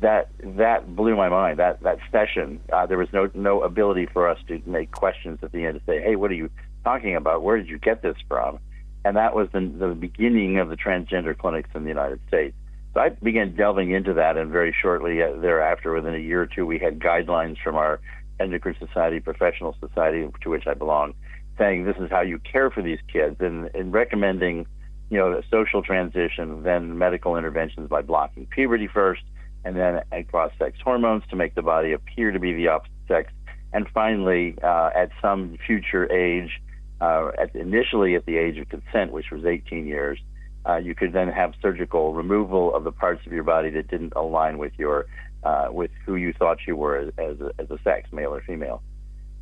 That blew my mind. That session, there was no ability for us to make questions at the end to say, hey, what are you talking about? Where did you get this from? And that was the beginning of the transgender clinics in the United States. So I began delving into that, and very shortly thereafter, within a year or two, we had guidelines from our Endocrine Society, Professional Society, to which I belong, saying this is how you care for these kids, and recommending, a social transition, then medical interventions by blocking puberty first, and then cross-sex hormones to make the body appear to be the opposite sex, and finally, at some future age, initially at the age of consent, which was 18 years, you could then have surgical removal of the parts of your body that didn't align with with who you thought you were as a sex, male or female.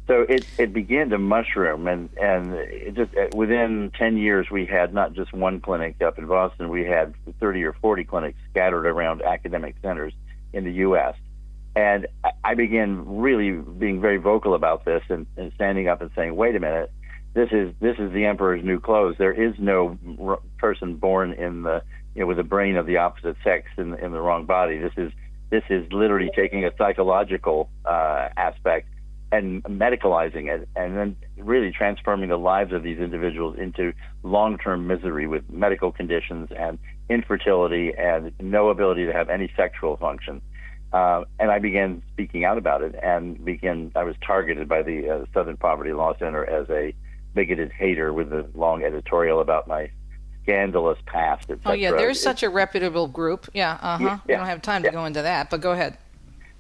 So it began to mushroom, and it just within 10 years we had not just one clinic up in Boston, we had 30 or 40 clinics scattered around academic centers in the U.S. And I began really being very vocal about this and standing up and saying, wait a minute, this is the emperor's new clothes. There is no person born in with a brain of the opposite sex in the wrong body. This is literally taking a psychological aspect and medicalizing it, and then really transforming the lives of these individuals into long-term misery with medical conditions and infertility and no ability to have any sexual function. And I began speaking out about it, and I was targeted by the Southern Poverty Law Center as a bigoted hater with a long editorial about my scandalous past, etc. Oh, yeah, there's such a reputable group. Yeah, Yeah, We don't have time to go into that, but go ahead.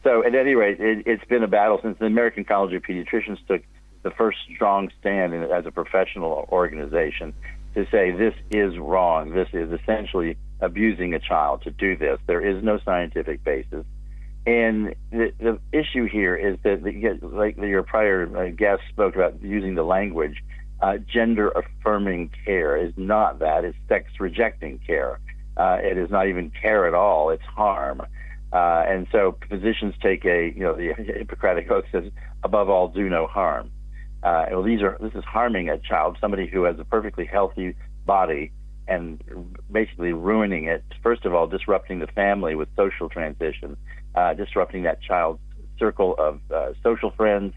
So at any rate, it's been a battle since the American College of Pediatricians took the first strong stand as a professional organization to say this is wrong. This is essentially abusing a child to do this. There is no scientific basis. And the issue here is that, like your prior guest spoke about using the language, gender-affirming care is not that. It's sex-rejecting care. It is not even care at all. It's harm. And so physicians take the Hippocratic Oath says, above all, do no harm. This is harming a child, somebody who has a perfectly healthy body, and basically ruining it. First of all, disrupting the family with social transition, disrupting that child's circle of social friends.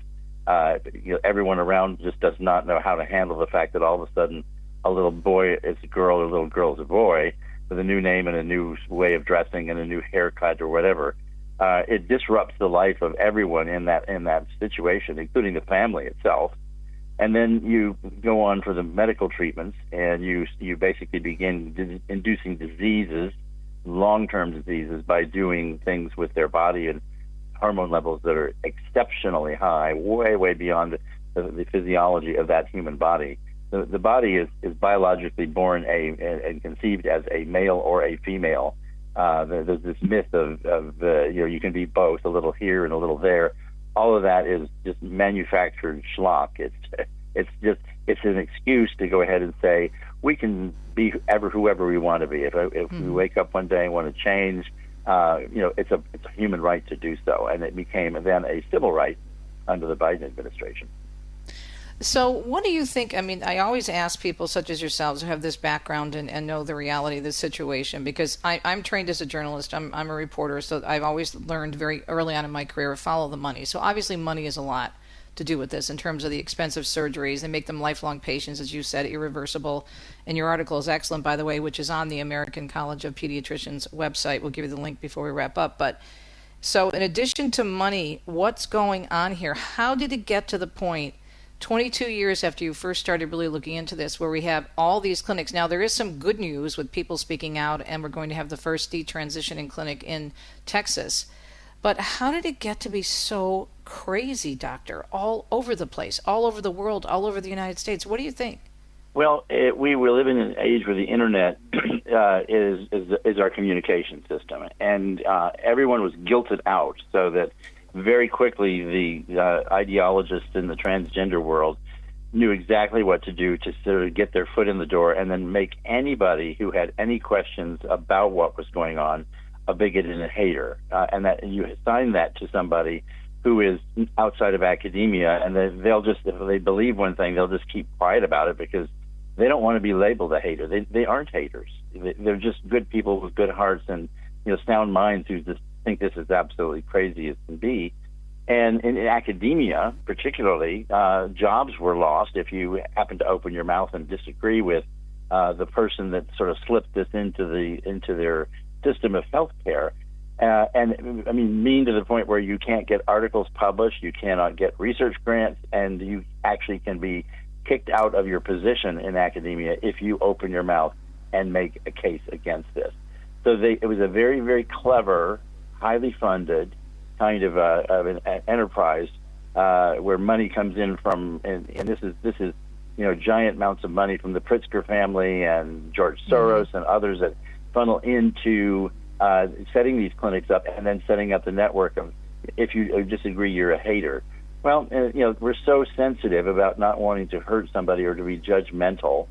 Everyone around just does not know how to handle the fact that all of a sudden a little boy is a girl or a little girl is a boy, with a new name and a new way of dressing and a new haircut or whatever. It disrupts the life of everyone in that situation, including the family itself. And then you go on for the medical treatments, and you basically begin inducing diseases, long-term diseases, by doing things with their body and hormone levels that are exceptionally high, way, way beyond the physiology of that human body. The body is biologically born and conceived as a male or a female. There's this myth of you can be both, a little here and a little there. All of that is just manufactured schlock. It's an excuse to go ahead and say we can be whoever we want to be. If we wake up one day and want to change, it's a human right to do so, and it became then a civil right under the Biden administration. So what do you think? I mean, I always ask people such as yourselves who have this background and know the reality of the situation, because I'm trained as a journalist. I'm a reporter, so I've always learned very early on in my career to follow the money. So obviously money is a lot to do with this in terms of the expensive surgeries. They make them lifelong patients, as you said, irreversible. And your article is excellent, by the way, which is on the American College of Pediatricians website. We'll give you the link before we wrap up. But so in addition to money, what's going on here? How did it get to the point 22 years after you first started really looking into this, where we have all these clinics? Now, there is some good news with people speaking out, and we're going to have the first detransitioning clinic in Texas. But how did it get to be so crazy, doctor, all over the place, all over the world, all over the United States? What do you think? Well, we were living in an age where the internet is our communication system, and everyone was guilted out, so that very quickly the ideologists in the transgender world knew exactly what to do to sort of get their foot in the door and then make anybody who had any questions about what was going on a bigot and a hater, and that you assign that to somebody who is outside of academia, and they'll just, if they believe one thing, they'll just keep quiet about it because they don't want to be labeled a hater. They aren't haters. They're just good people with good hearts and sound minds who just think this is absolutely crazy as can be. And in academia, particularly, jobs were lost if you happen to open your mouth and disagree with the person that sort of slipped this into their system of healthcare. And I mean, mean to the point where you can't get articles published, you cannot get research grants, and you actually can be kicked out of your position in academia if you open your mouth and make a case against this. So it was a very, very clever, highly funded kind of an enterprise where money comes in from, and this is giant amounts of money from the Pritzker family and George Soros and others that funnel into setting these clinics up and then setting up the network of, if you disagree, you're a hater. Well, we're so sensitive about not wanting to hurt somebody or to be judgmental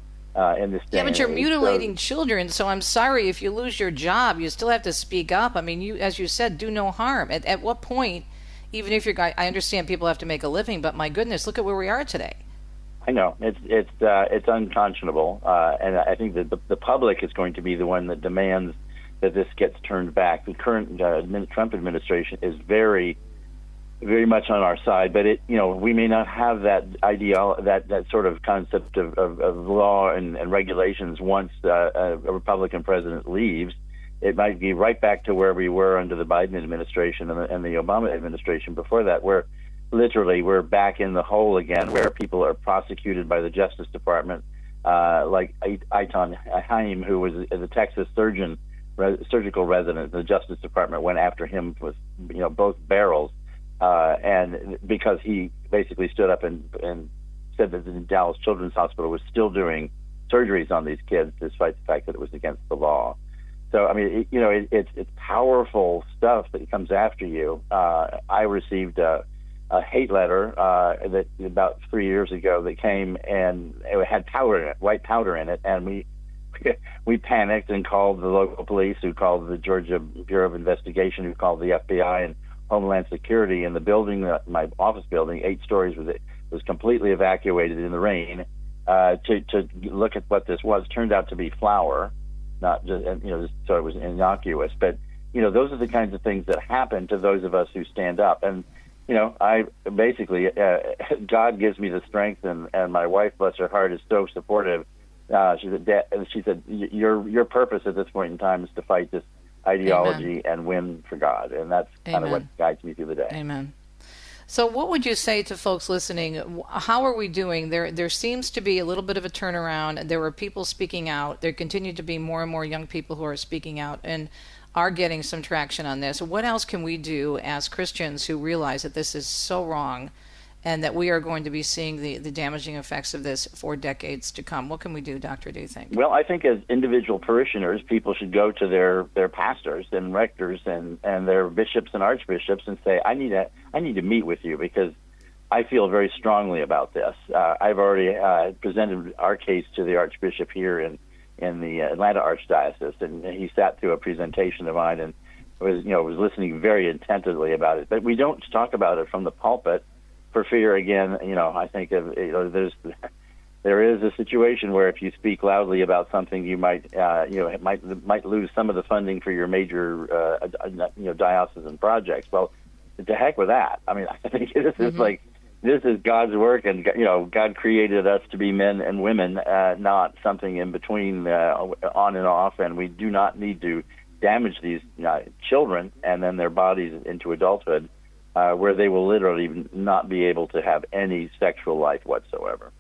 in this day. Yeah, but you're mutilating children, so I'm sorry if you lose your job, you still have to speak up. I mean, you, as you said, do no harm. At what point, even if I understand people have to make a living, but my goodness, look at where we are today. I know it's unconscionable, and I think that the public is going to be the one that demands that this gets turned back. The current Trump administration is very, very much on our side, but we may not have that that sort of concept of law and regulations once a Republican president leaves. It might be right back to where we were under the Biden administration and the Obama administration before that, where literally we're back in the hole again, where people are prosecuted by the Justice Department, like Eitan Haim, who was the Texas surgical resident. The Justice Department went after him with both barrels. And because he basically stood up and said that the Dallas Children's Hospital was still doing surgeries on these kids, despite the fact that it was against the law. So, I mean, it's powerful stuff that comes after you. I received a hate letter that about 3 years ago that came, and it had powder in it, white powder in it, and we panicked and called the local police, who called the Georgia Bureau of Investigation, who called the FBI and Homeland Security. In the building, my office building, 8 stories, was completely evacuated in the rain to look at what this was. Turned out to be flour, not just so it was innocuous. But those are the kinds of things that happen to those of us who stand up. And I basically God gives me the strength, and my wife, bless her heart, is so supportive. She said, your purpose at this point in time is to fight this ideology Amen. And win for God, and that's kind of what guides me through the day. Amen. So what would you say to folks listening? How are we doing? There seems to be a little bit of a turnaround. There were people speaking out. There continue to be more and more young people who are speaking out and are getting some traction on this. What else can we do as Christians who realize that this is so wrong and that we are going to be seeing the damaging effects of this for decades to come. What can we do, Doctor, do you think? Well, I think as individual parishioners, people should go to their pastors and rectors and their bishops and archbishops and say, I need to meet with you because I feel very strongly about this. I've already presented our case to the archbishop here in the Atlanta Archdiocese, and he sat through a presentation of mine and was listening very attentively about it. But we don't talk about it from the pulpit for fear, again, I think there is a situation where if you speak loudly about something, you might lose some of the funding for your major diocesan projects. Well, to heck with that. I mean, I think this is this is God's work, and God created us to be men and women, not something in between, on and off. And we do not need to damage these children and then their bodies into adulthood, where they will literally not be able to have any sexual life whatsoever.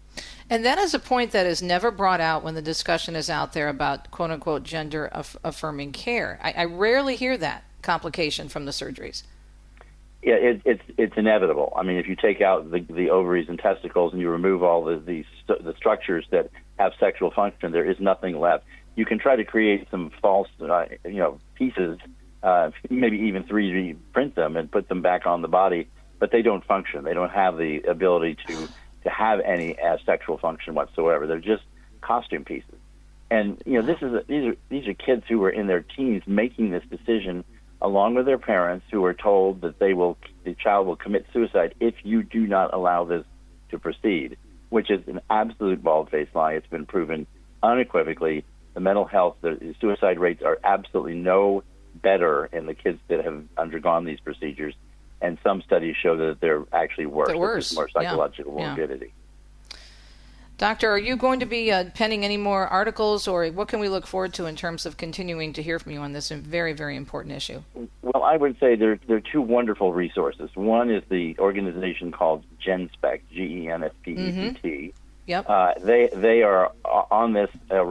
And that is a point that is never brought out when the discussion is out there about quote-unquote gender-affirming care. I rarely hear that complication from the surgeries. Yeah, it's inevitable. I mean, if you take out the ovaries and testicles and you remove all the structures that have sexual function, there is nothing left. You can try to create some false, pieces, maybe even 3D print them and put them back on the body, but they don't function. They don't have the ability to have any sexual function whatsoever. They're just costume pieces. And these are kids who are in their teens making this decision along with their parents, who are told that the child will commit suicide if you do not allow this to proceed, which is an absolute bald-faced lie. It's been proven unequivocally. The mental health, the suicide rates are absolutely no better in the kids that have undergone these procedures, and some studies show that they're actually worse. They're worse. There's more psychological morbidity. Doctor, are you going to be penning any more articles, or what can we look forward to in terms of continuing to hear from you on this very, very important issue? Well, I would say there are two wonderful resources. One is the organization called GenSpect, GENSPECT. Yep. They are on this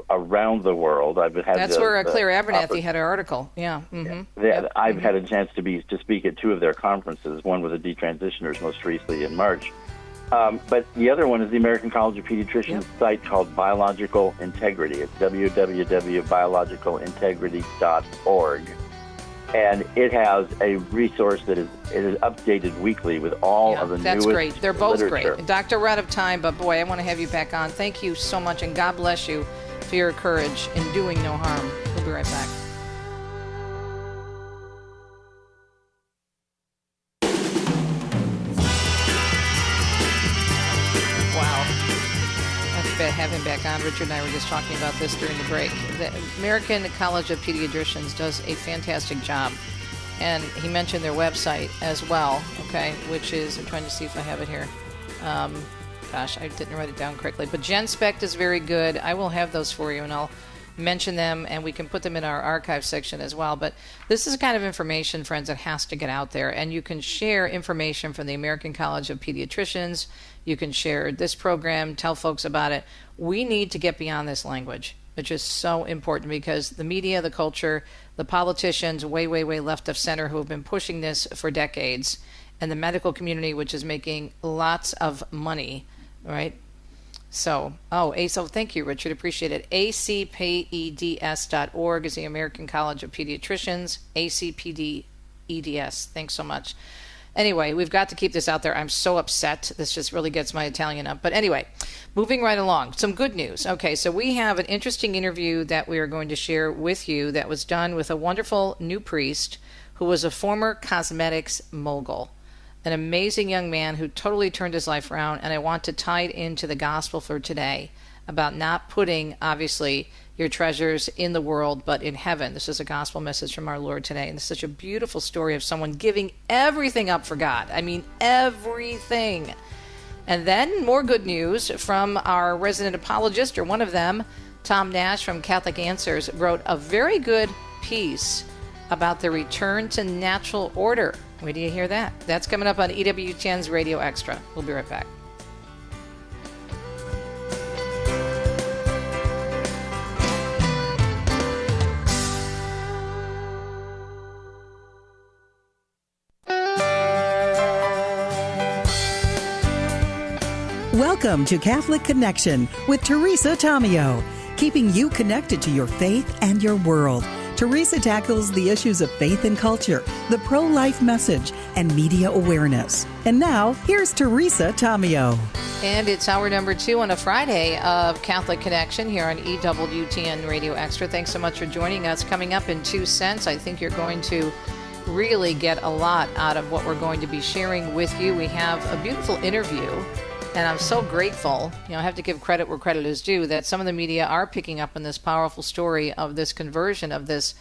around the world. That's where Claire Abernathy had her article. Yeah. Mm-hmm. I've had a chance to speak at two of their conferences. One with the detransitioners most recently in March. But the other one is the American College of Pediatricians site called Biological Integrity. It's www.biologicalintegrity.org. And it has a resource that is updated weekly with all of the newest That's great. They're both literature. Great. Doctor, we're out of time, but boy, I want to have you back on. Thank you so much, and God bless you for your courage in doing no harm. We'll be right back. Have him back on. Richard and I were just talking about this during the break. The American College of Pediatricians does a fantastic job, and he mentioned their website as well, okay, which is, I'm trying to see if I have it here. Gosh, I didn't write it down correctly, but GenSpect is very good. I will have those for you, and I'll mention them, and we can put them in our archive section as well. But this is the kind of information, friends, that has to get out there, and you can share information from the American College of Pediatricians. You can share this program, tell folks about it. We need to get beyond this language, which is so important, because the media, the culture, the politicians way, way, way left of center who have been pushing this for decades, and the medical community, which is making lots of money, right? So thank you, Richard. Appreciate it. acpeds.org is the American College of Pediatricians. ACPDEDS. Thanks so much. Anyway, we've got to keep this out there. I'm so upset. This just really gets my Italian up. But anyway, moving right along. Some good news. Okay, so we have an interesting interview that we are going to share with you that was done with a wonderful new priest who was a former cosmetics mogul. An amazing young man who totally turned his life around, and I want to tie it into the gospel for today about not putting, obviously, your treasures in the world, but in heaven. This is a gospel message from our Lord today, and it's such a beautiful story of someone giving everything up for God. I mean, everything. And then more good news from our resident apologist, or one of them, Tom Nash from Catholic Answers, wrote a very good piece about the return to natural order. Wait till you hear that. That's coming up on EWTN's Radio Extra. We'll be right back. Welcome to Catholic Connection with Teresa Tomeo, keeping you connected to your faith and your world. Teresa tackles the issues of faith and culture, the pro-life message, and media awareness. And now, here's Teresa Tomeo. And it's hour number 2 on a Friday of Catholic Connection here on EWTN Radio Extra. Thanks so much for joining us. Coming up in 2 cents, I think you're going to really get a lot out of what we're going to be sharing with you. We have a beautiful interview, and I'm so grateful. I have to give credit where credit is due, that some of the media are picking up on this powerful story of this conversion of this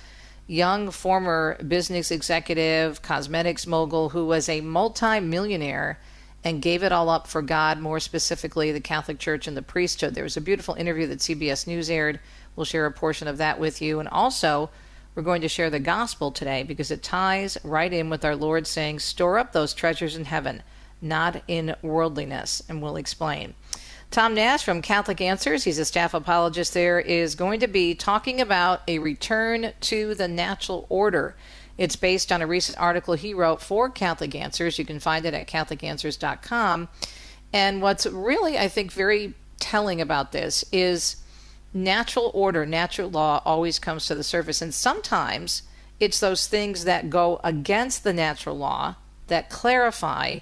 young former business executive, cosmetics mogul, who was a multi-millionaire and gave it all up for God, more specifically the Catholic Church and the priesthood. There was a beautiful interview that CBS News aired. We'll share a portion of that with you. And also, we're going to share the gospel today because it ties right in with our Lord saying, store up those treasures in heaven, not in worldliness. And we'll explain. Tom Nash from Catholic Answers, he's a staff apologist there, is going to be talking about a return to the natural order. It's based on a recent article he wrote for Catholic Answers. You can find it at catholicanswers.com. And what's really, I think, very telling about this is natural order, natural law always comes to the surface. And sometimes it's those things that go against the natural law that clarify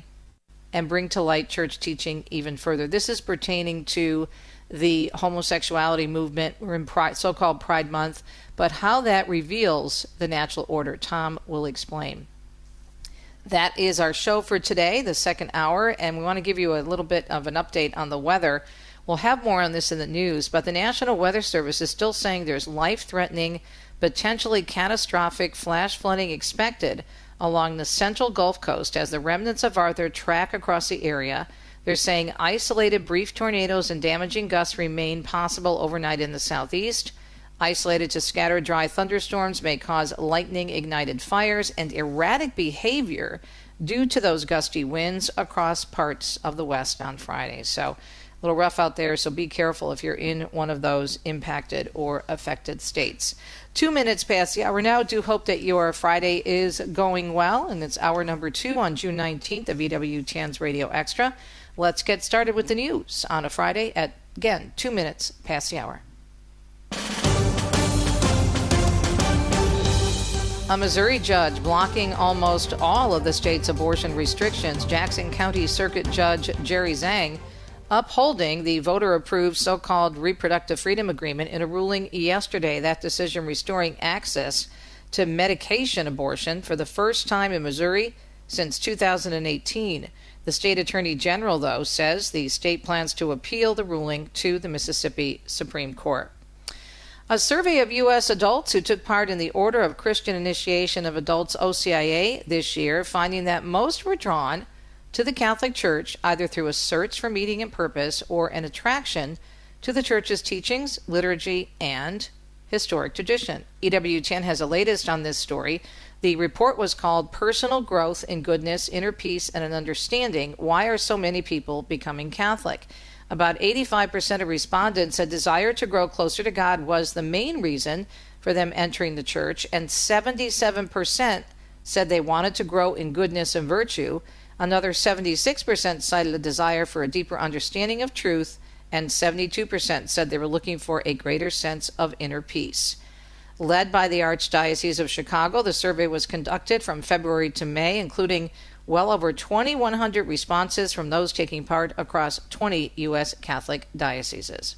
and bring to light church teaching even further. This is pertaining to the homosexuality movement. We're in so-called Pride Month, but how that reveals the natural order, Tom will explain. That is our show for today, the second hour, and we want to give you a little bit of an update on the weather. We'll have more on this in the news, but the National Weather Service is still saying there's life-threatening, potentially catastrophic flash flooding expected along the central Gulf Coast as the remnants of Arthur track across the area. They're saying isolated brief tornadoes and damaging gusts remain possible overnight in the southeast. Isolated to scattered dry thunderstorms may cause lightning-ignited fires and erratic behavior due to those gusty winds across parts of the west on Friday. So a little rough out there, so be careful if you're in one of those impacted or affected states. 2 minutes past the hour now. Do hope that your Friday is going well, and it's hour number 2 on June 19th of EWTN's Radio Extra. Let's get started with the news on a Friday at, again, 2 minutes past the hour. A Missouri judge blocking almost all of the state's abortion restrictions. Jackson County Circuit Judge Jerry Zhang upholding the voter-approved so-called reproductive freedom agreement in a ruling yesterday. That decision restoring access to medication abortion for the first time in Missouri since 2018. The state attorney general, though, says the state plans to appeal the ruling to the Mississippi Supreme Court. A survey of U.S. adults who took part in the Order of Christian Initiation of Adults OCIA this year, finding that most were drawn to the Catholic Church either through a search for meaning and purpose or an attraction to the Church's teachings, liturgy, and historic tradition. EWTN has the latest on this story. The report was called Personal Growth in Goodness, Inner Peace, and an Understanding. Why are so many people becoming Catholic? About 85% of respondents said desire to grow closer to God was the main reason for them entering the Church, and 77% said they wanted to grow in goodness and virtue. Another 76% cited a desire for a deeper understanding of truth, and 72% said they were looking for a greater sense of inner peace. Led by the Archdiocese of Chicago, the survey was conducted from February to May, including well over 2,100 responses from those taking part across 20 U.S. Catholic dioceses.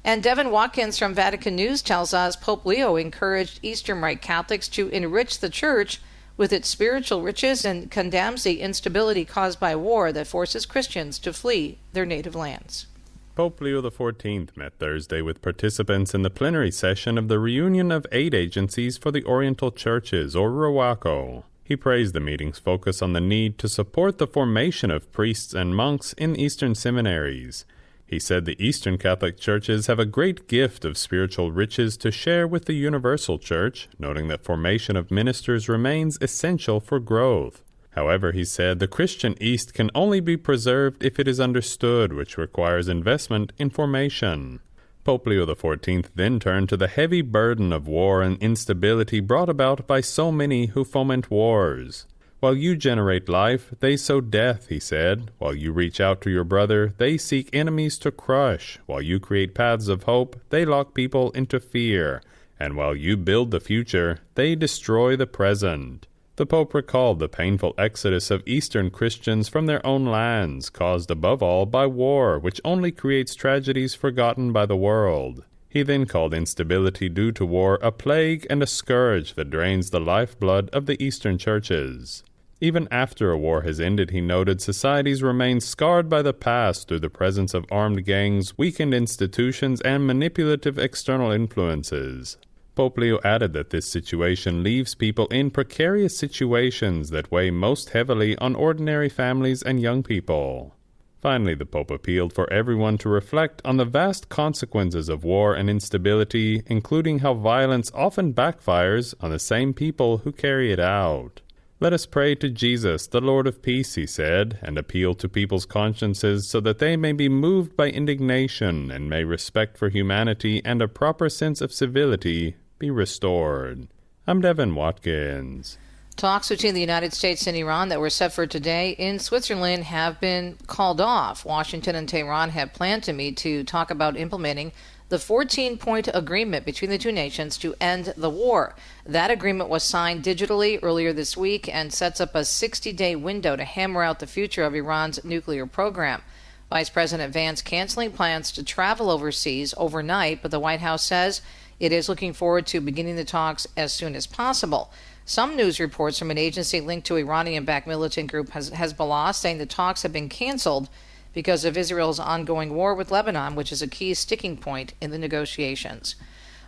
And Devin Watkins from Vatican News tells us Pope Leo encouraged Eastern Rite Catholics to enrich the Church with its spiritual riches and condemns the instability caused by war that forces Christians to flee their native lands. Pope Leo XIV met Thursday with participants in the plenary session of the Reunion of Aid Agencies for the Oriental Churches, or ROWACO. He praised the meeting's focus on the need to support the formation of priests and monks in Eastern seminaries. He said the Eastern Catholic churches have a great gift of spiritual riches to share with the Universal Church, noting that formation of ministers remains essential for growth. However, he said the Christian East can only be preserved if it is understood, which requires investment in formation. Pope Leo XIV then turned to the heavy burden of war and instability brought about by so many who foment wars. While you generate life, they sow death, he said. While you reach out to your brother, they seek enemies to crush. While you create paths of hope, they lock people into fear. And while you build the future, they destroy the present. The Pope recalled the painful exodus of Eastern Christians from their own lands, caused above all by war, which only creates tragedies forgotten by the world. He then called instability due to war a plague and a scourge that drains the lifeblood of the Eastern churches. Even after a war has ended, he noted, societies remain scarred by the past through the presence of armed gangs, weakened institutions, and manipulative external influences. Pope Leo added that this situation leaves people in precarious situations that weigh most heavily on ordinary families and young people. Finally, the Pope appealed for everyone to reflect on the vast consequences of war and instability, including how violence often backfires on the same people who carry it out. Let us pray to Jesus, the Lord of peace, he said, and appeal to people's consciences so that they may be moved by indignation and may respect for humanity and a proper sense of civility be restored. I'm Devin Watkins. Talks between the United States and Iran that were set for today in Switzerland have been called off. Washington and Tehran have planned to meet to talk about implementing the 14-point agreement between the two nations to end the war. That agreement was signed digitally earlier this week and sets up a 60-day window to hammer out the future of Iran's nuclear program. Vice President Vance canceling plans to travel overseas overnight, but the White House says it is looking forward to beginning the talks as soon as possible. Some news reports from an agency linked to Iranian-backed militant group Hezbollah saying the talks have been canceled because of Israel's ongoing war with Lebanon, which is a key sticking point in the negotiations.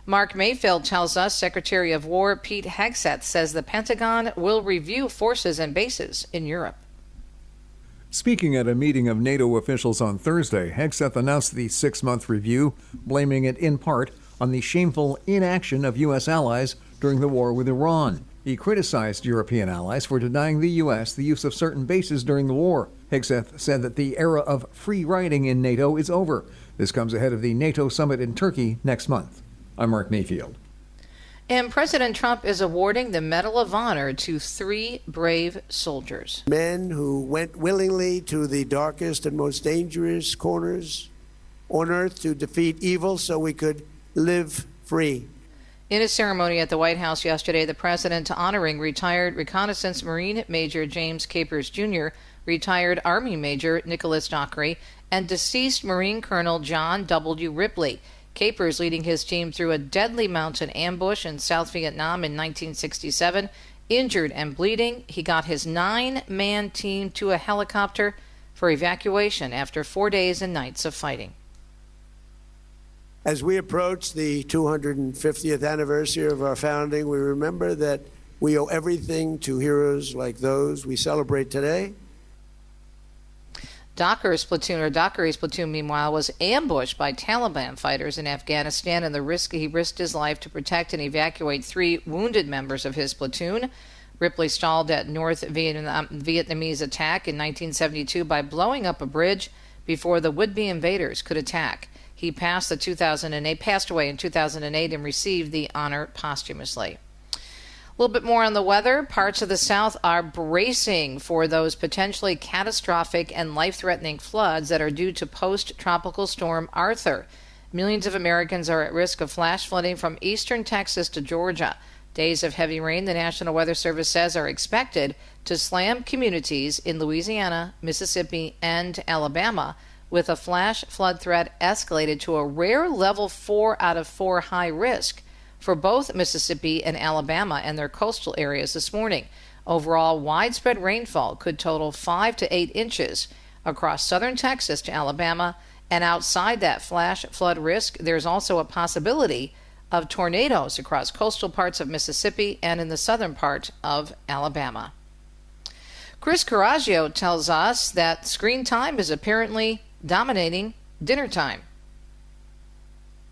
Mark Mayfield tells us Secretary of War Pete Hegseth says the Pentagon will review forces and bases in Europe. Speaking at a meeting of NATO officials on Thursday, Hegseth announced the 6-month review, blaming it in part on the shameful inaction of U.S. allies during the war with Iran. He criticized European allies for denying the U.S. the use of certain bases during the war. Hegseth said that the era of free riding in NATO is over. This comes ahead of the NATO summit in Turkey next month. I'm Mark Mayfield. And President Trump is awarding the Medal of Honor to 3 brave soldiers. Men who went willingly to the darkest and most dangerous corners on earth to defeat evil so we could live free. In a ceremony at the White House yesterday, the president honoring retired Reconnaissance Marine Major James Capers Jr., retired Army Major Nicholas Dockery, and deceased Marine Colonel John W. Ripley. Capers leading his team through a deadly mountain ambush in South Vietnam in 1967. Injured and bleeding, he got his 9-man team to a helicopter for evacuation after 4 days and nights of fighting. As we approach the 250th anniversary of our founding, we remember that we owe everything to heroes like those we celebrate today. Dockery's platoon, meanwhile, was ambushed by Taliban fighters in Afghanistan, and he risked his life to protect and evacuate 3 wounded members of his platoon. Ripley stalled at North Vietnamese attack in 1972 by blowing up a bridge before the would-be invaders could attack. He passed away in 2008 and received the honor posthumously. A little bit more on the weather. Parts of the South are bracing for those potentially catastrophic and life-threatening floods that are due to post-tropical storm Arthur. Millions of Americans are at risk of flash flooding from eastern Texas to Georgia. Days of heavy rain, the National Weather Service says, are expected to slam communities in Louisiana, Mississippi, and Alabama, with a flash flood threat escalated to a rare level 4 out of 4 high risk for both Mississippi and Alabama and their coastal areas this morning. Overall, widespread rainfall could total 5 to 8 inches across southern Texas to Alabama, and outside that flash flood risk, there's also a possibility of tornadoes across coastal parts of Mississippi and in the southern part of Alabama. Chris Coraggio tells us that screen time is apparently dominating dinner time.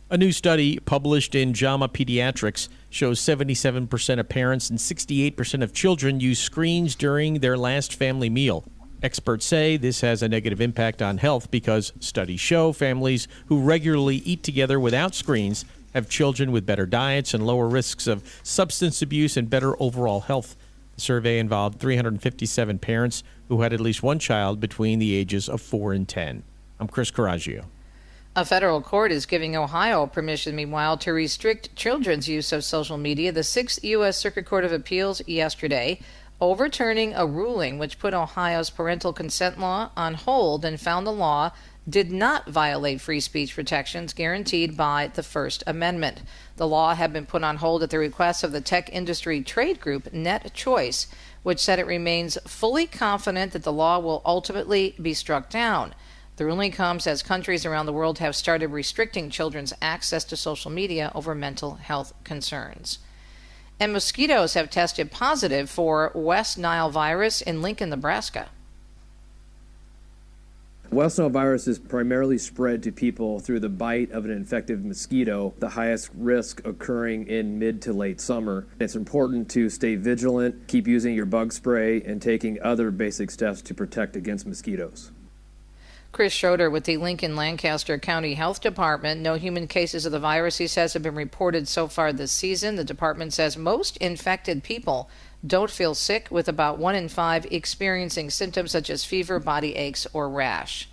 A new study published in JAMA Pediatrics shows 77% of parents and 68% of children use screens during their last family meal. Experts say this has a negative impact on health because studies show families who regularly eat together without screens have children with better diets and lower risks of substance abuse and better overall health. The survey involved 357 parents who had at least one child between the ages of 4 and 10. I'm Chris Coraggio. A federal court is giving Ohio permission, meanwhile, to restrict children's use of social media. The 6th U.S. Circuit Court of Appeals yesterday overturning a ruling which put Ohio's parental consent law on hold and found the law did not violate free speech protections guaranteed by the First Amendment. The law had been put on hold at the request of the tech industry trade group Net Choice, which said it remains fully confident that the law will ultimately be struck down. The ruling comes as countries around the world have started restricting children's access to social media over mental health concerns. And mosquitoes have tested positive for West Nile virus in Lincoln, Nebraska. West Nile virus is primarily spread to people through the bite of an infected mosquito, the highest risk occurring in mid to late summer. It's important to stay vigilant, keep using your bug spray, and taking other basic steps to protect against mosquitoes. Chris Schroeder with the Lincoln Lancaster County Health Department. No human cases of the virus, he says, have been reported so far this season. The department says most infected people don't feel sick, with about 1 in 5 experiencing symptoms such as fever, body aches, or rash.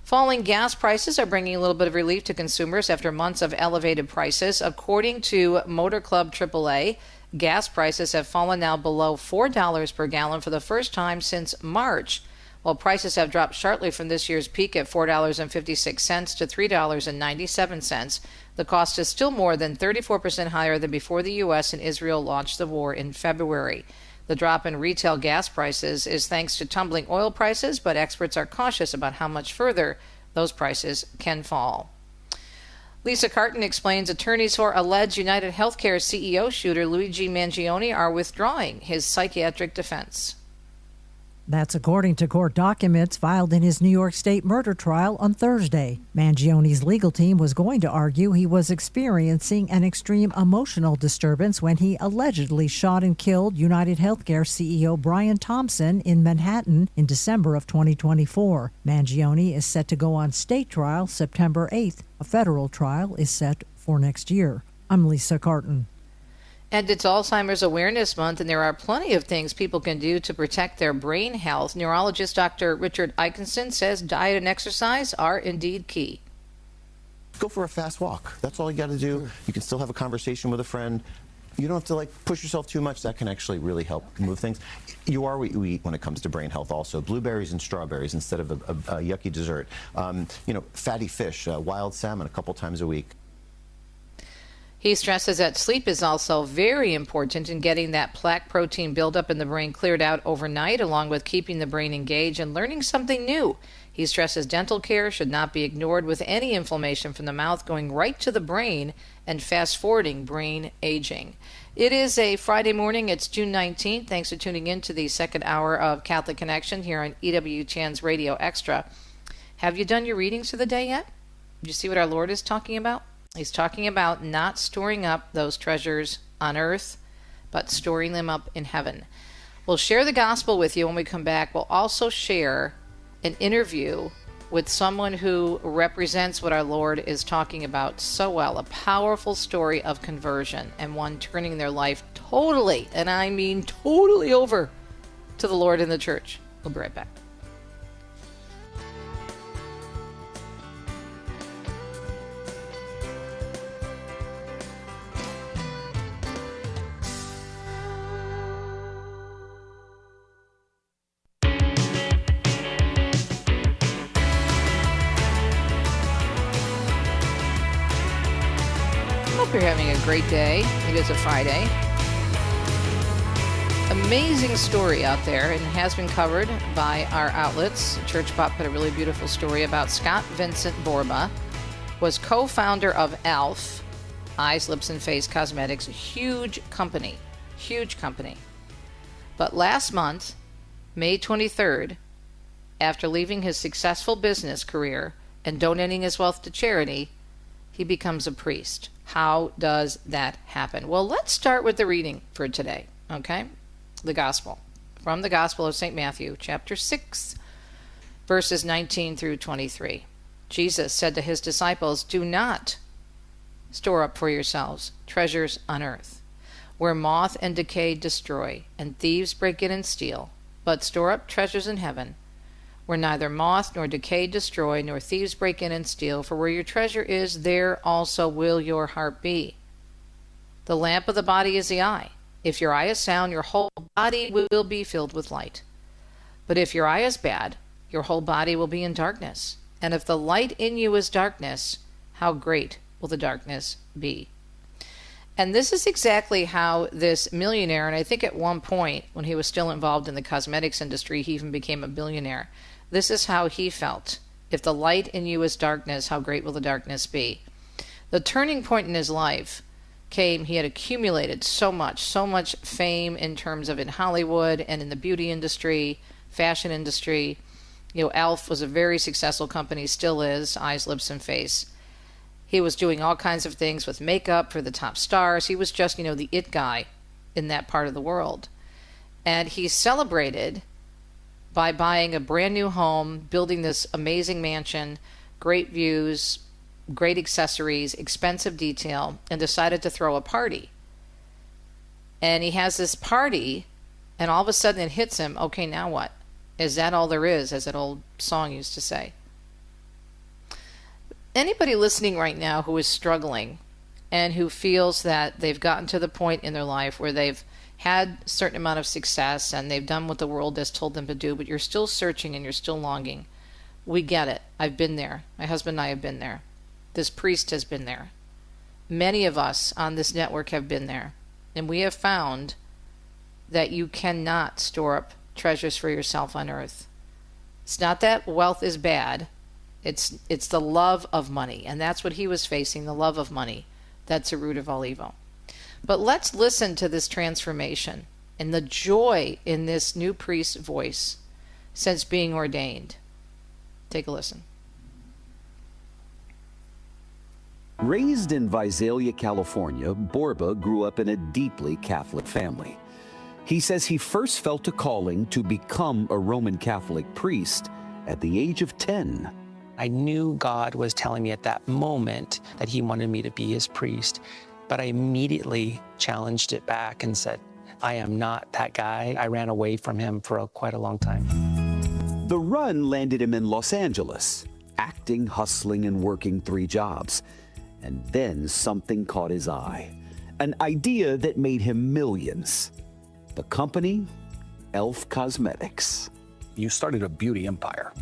Falling gas prices are bringing a little bit of relief to consumers after months of elevated prices. According to Motor Club AAA, gas prices have fallen now below $4 per gallon for the first time since March. While prices have dropped sharply from this year's peak at $4.56 to $3.97, the cost is still more than 34% higher than before the U.S. and Israel launched the war in February. The drop in retail gas prices is thanks to tumbling oil prices, but experts are cautious about how much further those prices can fall. Lisa Carton explains attorneys for alleged United Healthcare CEO shooter Luigi Mangione are withdrawing his psychiatric defense. That's according to court documents filed in his New York State murder trial on Thursday. Mangione's legal team was going to argue he was experiencing an extreme emotional disturbance when he allegedly shot and killed United Healthcare CEO Brian Thompson in Manhattan in December of 2024. Mangione is set to go on state trial September 8th. A federal trial is set for next year. I'm Lisa Carton. And it's Alzheimer's Awareness Month, and there are plenty of things people can do to protect their brain health. Neurologist Dr. Richard Eikenson says diet and exercise are indeed key. Go for a fast walk. That's all you got to do. You can still have a conversation with a friend. You don't have to push yourself too much. That can actually really help move things. You are what you eat when it comes to brain health also. Blueberries and strawberries instead of a yucky dessert. Fatty fish, wild salmon a couple times a week. He stresses that sleep is also very important in getting that plaque protein buildup in the brain cleared out overnight, along with keeping the brain engaged and learning something new. He stresses dental care should not be ignored, with any inflammation from the mouth going right to the brain and fast-forwarding brain aging. It is a Friday morning. It's June 19th. Thanks for tuning in to the second hour of Catholic Connection here on EWTN's Radio Extra. Have you done your readings for the day yet? Did you see what our Lord is talking about? He's talking about not storing up those treasures on earth, but storing them up in heaven. We'll share the gospel with you when we come back. We'll also share an interview with someone who represents what our Lord is talking about so well, a powerful story of conversion and one turning their life totally, and I mean totally, over to the Lord and the church. We'll be right back. Hope you're having a great day. It is a Friday. Amazing story out there, and it has been covered by our outlets. Church Pop had a really beautiful story about Scott Vincent Borba, was co-founder of ELF, Eyes, Lips, and Face Cosmetics, a huge company. But last month, May 23rd, after leaving his successful business career and donating his wealth to charity, he becomes a priest. How does that happen? Well, let's start with the reading for today, okay? The Gospel. From the Gospel of St. Matthew, chapter 6, verses 19 through 23. Jesus said to his disciples, "Do not store up for yourselves treasures on earth, where moth and decay destroy, and thieves break in and steal, but store up treasures in heaven, where neither moth nor decay destroy, nor thieves break in and steal, for where your treasure is, there also will your heart be. The lamp of the body is the eye. If your eye is sound, your whole body will be filled with light. But if your eye is bad, your whole body will be in darkness. And if the light in you is darkness, how great will the darkness be? And this is exactly how this millionaire, and I think at one point when he was still involved in the cosmetics industry, he even became a billionaire. This is how he felt. If the light in you is darkness, how great will the darkness be? The turning point in his life came, he had accumulated so much fame in terms of in Hollywood and in the beauty industry, fashion industry. You know, Elf was a very successful company, still is, eyes, lips, and face. He was doing all kinds of things with makeup for the top stars. He was just, the it guy in that part of the world. And he celebrated by buying a brand new home, building this amazing mansion, great views, great accessories, expensive detail, and decided to throw a party. And he has this party, and all of a sudden it hits him, okay, now what? Is that all there is, as that old song used to say? Anybody listening right now who is struggling and who feels that they've gotten to the point in their life where they've had a certain amount of success and they've done what the world has told them to do, but you're still searching and you're still longing, we get it. I've been there. My husband and I have been there. This priest has been there. Many of us on this network have been there. And we have found that you cannot store up treasures for yourself on earth. It's not that wealth is bad. It's the love of money. And that's what he was facing, the love of money. That's the root of all evil. But let's listen to this transformation and the joy in this new priest's voice since being ordained. Take a listen. Raised in Visalia, California, Borba grew up in a deeply Catholic family. He says he first felt a calling to become a Roman Catholic priest at the age of 10. I knew God was telling me at that moment that he wanted me to be his priest, but I immediately challenged it back and said, I am not that guy. I ran away from him for quite a long time. The run landed him in Los Angeles, acting, hustling, and working 3 jobs. And then something caught his eye, an idea that made him millions. The company, Elf Cosmetics. You started a beauty empire.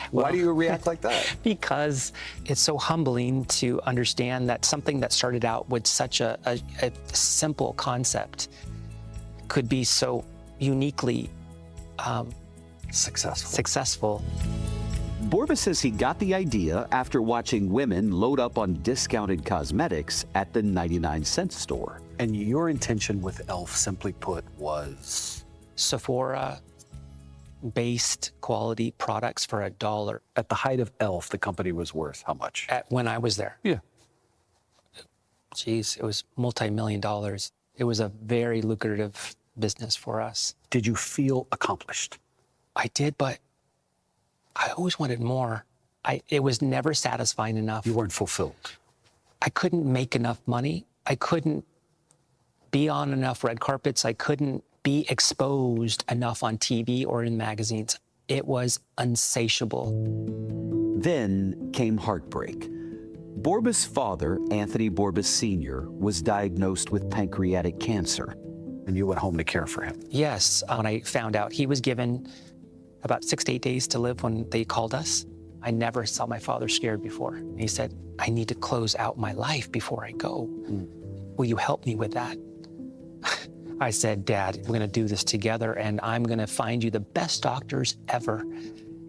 Why do you react like that? Because it's so humbling to understand that something that started out with such a simple concept could be so uniquely successful. Borba says he got the idea after watching women load up on discounted cosmetics at the 99-cent store. And your intention with Elf, simply put, was? Sephora-based quality products for $1. At the height of Elf, the company was worth how much? When I was there? Yeah. Geez, it was multi-million dollars. It was a very lucrative business for us. Did you feel accomplished? I did, but I always wanted more. It was never satisfying enough. You weren't fulfilled. I couldn't make enough money. I couldn't be on enough red carpets. I couldn't be exposed enough on TV or in magazines. It was insatiable. Then came heartbreak. Borba's father, Anthony Borba Sr., was diagnosed with pancreatic cancer. And you went home to care for him? Yes. When I found out, he was given about 6 to 8 days to live when they called us. I never saw my father scared before. He said, I need to close out my life before I go. Will you help me with that? I said, Dad, we're going to do this together, and I'm going to find you the best doctors ever.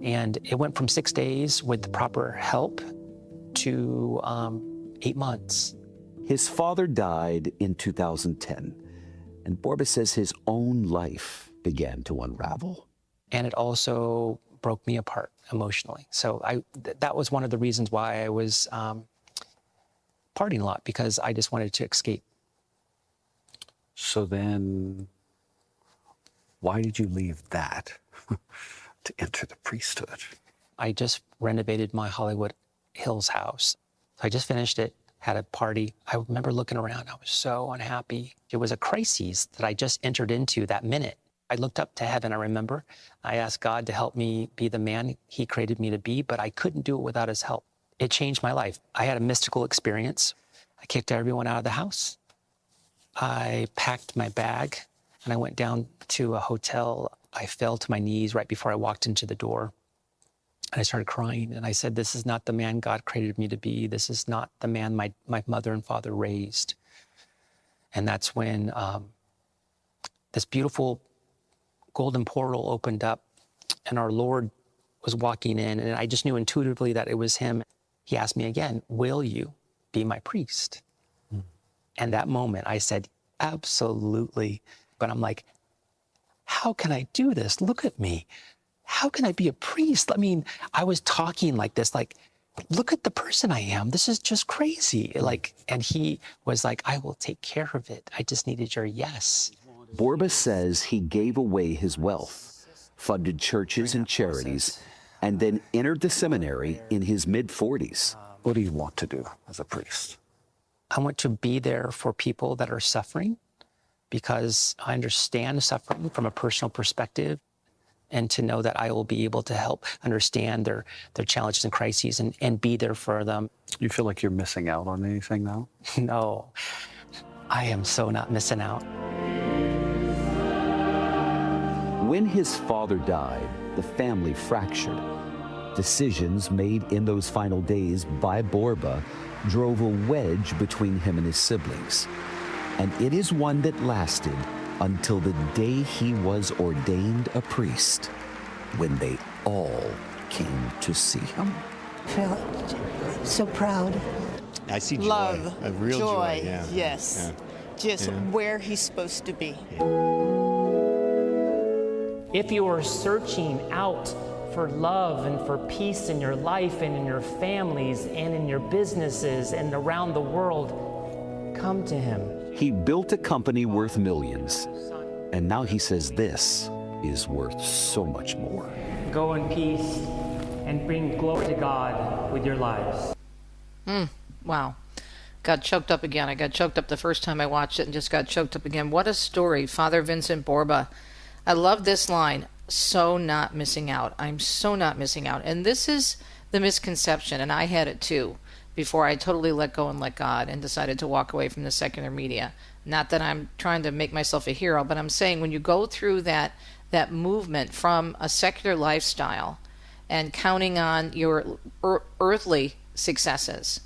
And it went from 6 days with the proper help to 8 months. His father died in 2010, and Borba says his own life began to unravel. And it also broke me apart emotionally. So that was one of the reasons why I was partying a lot, because I just wanted to escape. So then, why did you leave that to enter the priesthood? I just renovated my Hollywood Hills house. I just finished it, had a party. I remember looking around. I was so unhappy. It was a crisis that I just entered into that minute. I looked up to heaven, I remember. I asked God to help me be the man he created me to be, but I couldn't do it without his help. It changed my life. I had a mystical experience. I kicked everyone out of the house. I packed my bag and I went down to a hotel. I fell to my knees right before I walked into the door. And I started crying. And I said, this is not the man God created me to be. This is not the man my mother and father raised. And that's when this beautiful golden portal opened up and our Lord was walking in. And I just knew intuitively that it was him. He asked me again, will you be my priest? And that moment I said, absolutely. But I'm like, how can I do this? Look at me. How can I be a priest? I mean, I was talking like this, like, look at the person I am. This is just crazy. Like, and he was like, I will take care of it. I just needed your yes. Borba says he gave away his wealth, funded churches and charities, and then entered the seminary in his mid-40s. What do you want to do as a priest? I want to be there for people that are suffering because I understand suffering from a personal perspective, and to know that I will be able to help understand their challenges and crises and be there for them. You feel like you're missing out on anything now? No, I am so not missing out. When his father died, the family fractured. Decisions made in those final days by Borba drove a wedge between him and his siblings. And it is one that lasted until the day he was ordained a priest, when they all came to see him. Felt so proud. I see joy. Love, a real joy. Yeah. Yes. Yeah. Just where he's supposed to be. If you are searching out for love and for peace in your life and in your families and in your businesses and around the world, come to him. He built a company worth millions, and now he says this is worth so much more. Go in peace and bring glory to God with your lives. Wow. Got choked up again. I got choked up the first time I watched it and just got choked up again. What a story. Father Vincent Borba. I love this line. So not missing out. I'm so not missing out. And this is the misconception, and I had it too, before I totally let go and let God and decided to walk away from the secular media. Not that I'm trying to make myself a hero, but I'm saying when you go through that movement from a secular lifestyle and counting on your earthly successes.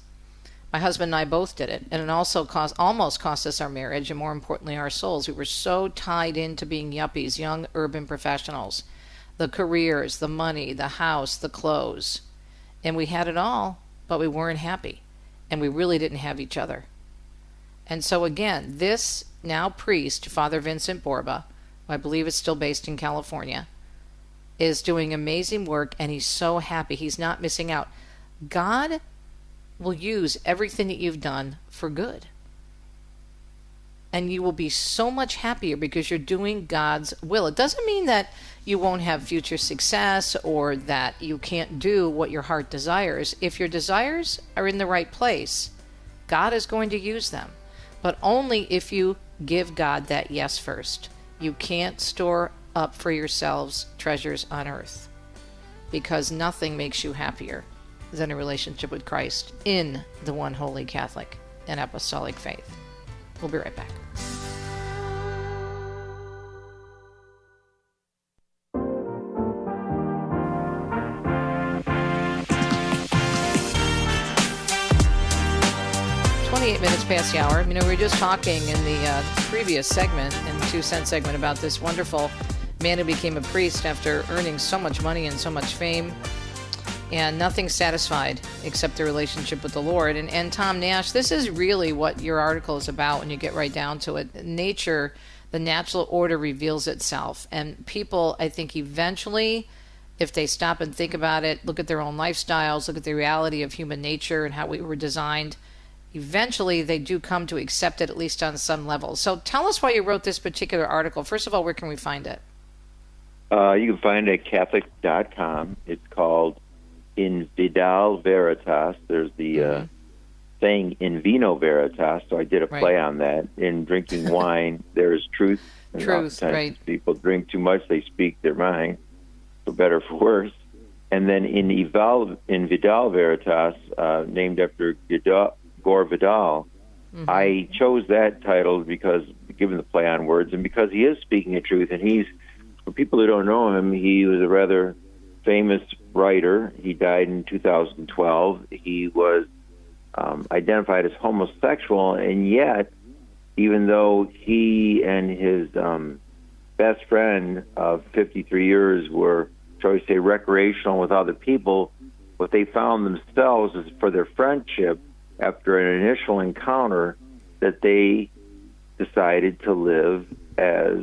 My husband and I both did it, and it also almost cost us our marriage and more importantly our souls. We were so tied into being yuppies, young urban professionals. The careers, the money, the house, the clothes. And we had it all, but we weren't happy. And we really didn't have each other. And so again, this now priest, Father Vincent Borba, who I believe is still based in California, is doing amazing work, and he's so happy. He's not missing out. God will use everything that you've done for good. And you will be so much happier because you're doing God's will. It doesn't mean that you won't have future success or that you can't do what your heart desires. If your desires are in the right place, God is going to use them. But only if you give God that yes first. You can't store up for yourselves treasures on earth, because nothing makes you happier than a relationship with Christ in the one holy Catholic and apostolic faith. We'll be right back. Minutes past the hour. You know, we were just talking in the previous segment, in the 2 Cent segment, about this wonderful man who became a priest after earning so much money and so much fame, and nothing satisfied except the relationship with the Lord. And Tom Nash, this is really what your article is about when you get right down to it. Nature, the natural order reveals itself, and people, I think, eventually, if they stop and think about it, look at their own lifestyles, look at the reality of human nature and how we were designed, eventually they do come to accept it, at least on some level. So tell us why you wrote this particular article. First of all, where can we find it? You can find it at Catholic.com. It's called In Verdi Veritas. There's the saying in vino veritas, so I did a play on that. In drinking wine, there is truth. And Truth, oftentimes right. people drink too much, they speak their mind, for better or for worse. And then in Vidal Veritas, named after Gore Vidal, I chose that title because, given the play on words, and because he is speaking the truth. And he's, for people who don't know him, he was a rather famous writer. He died in 2012. He was identified as homosexual, and yet, even though he and his best friend of 53 years were, shall we say, recreational with other people, what they found themselves is, for their friendship, after an initial encounter, that they decided to live as,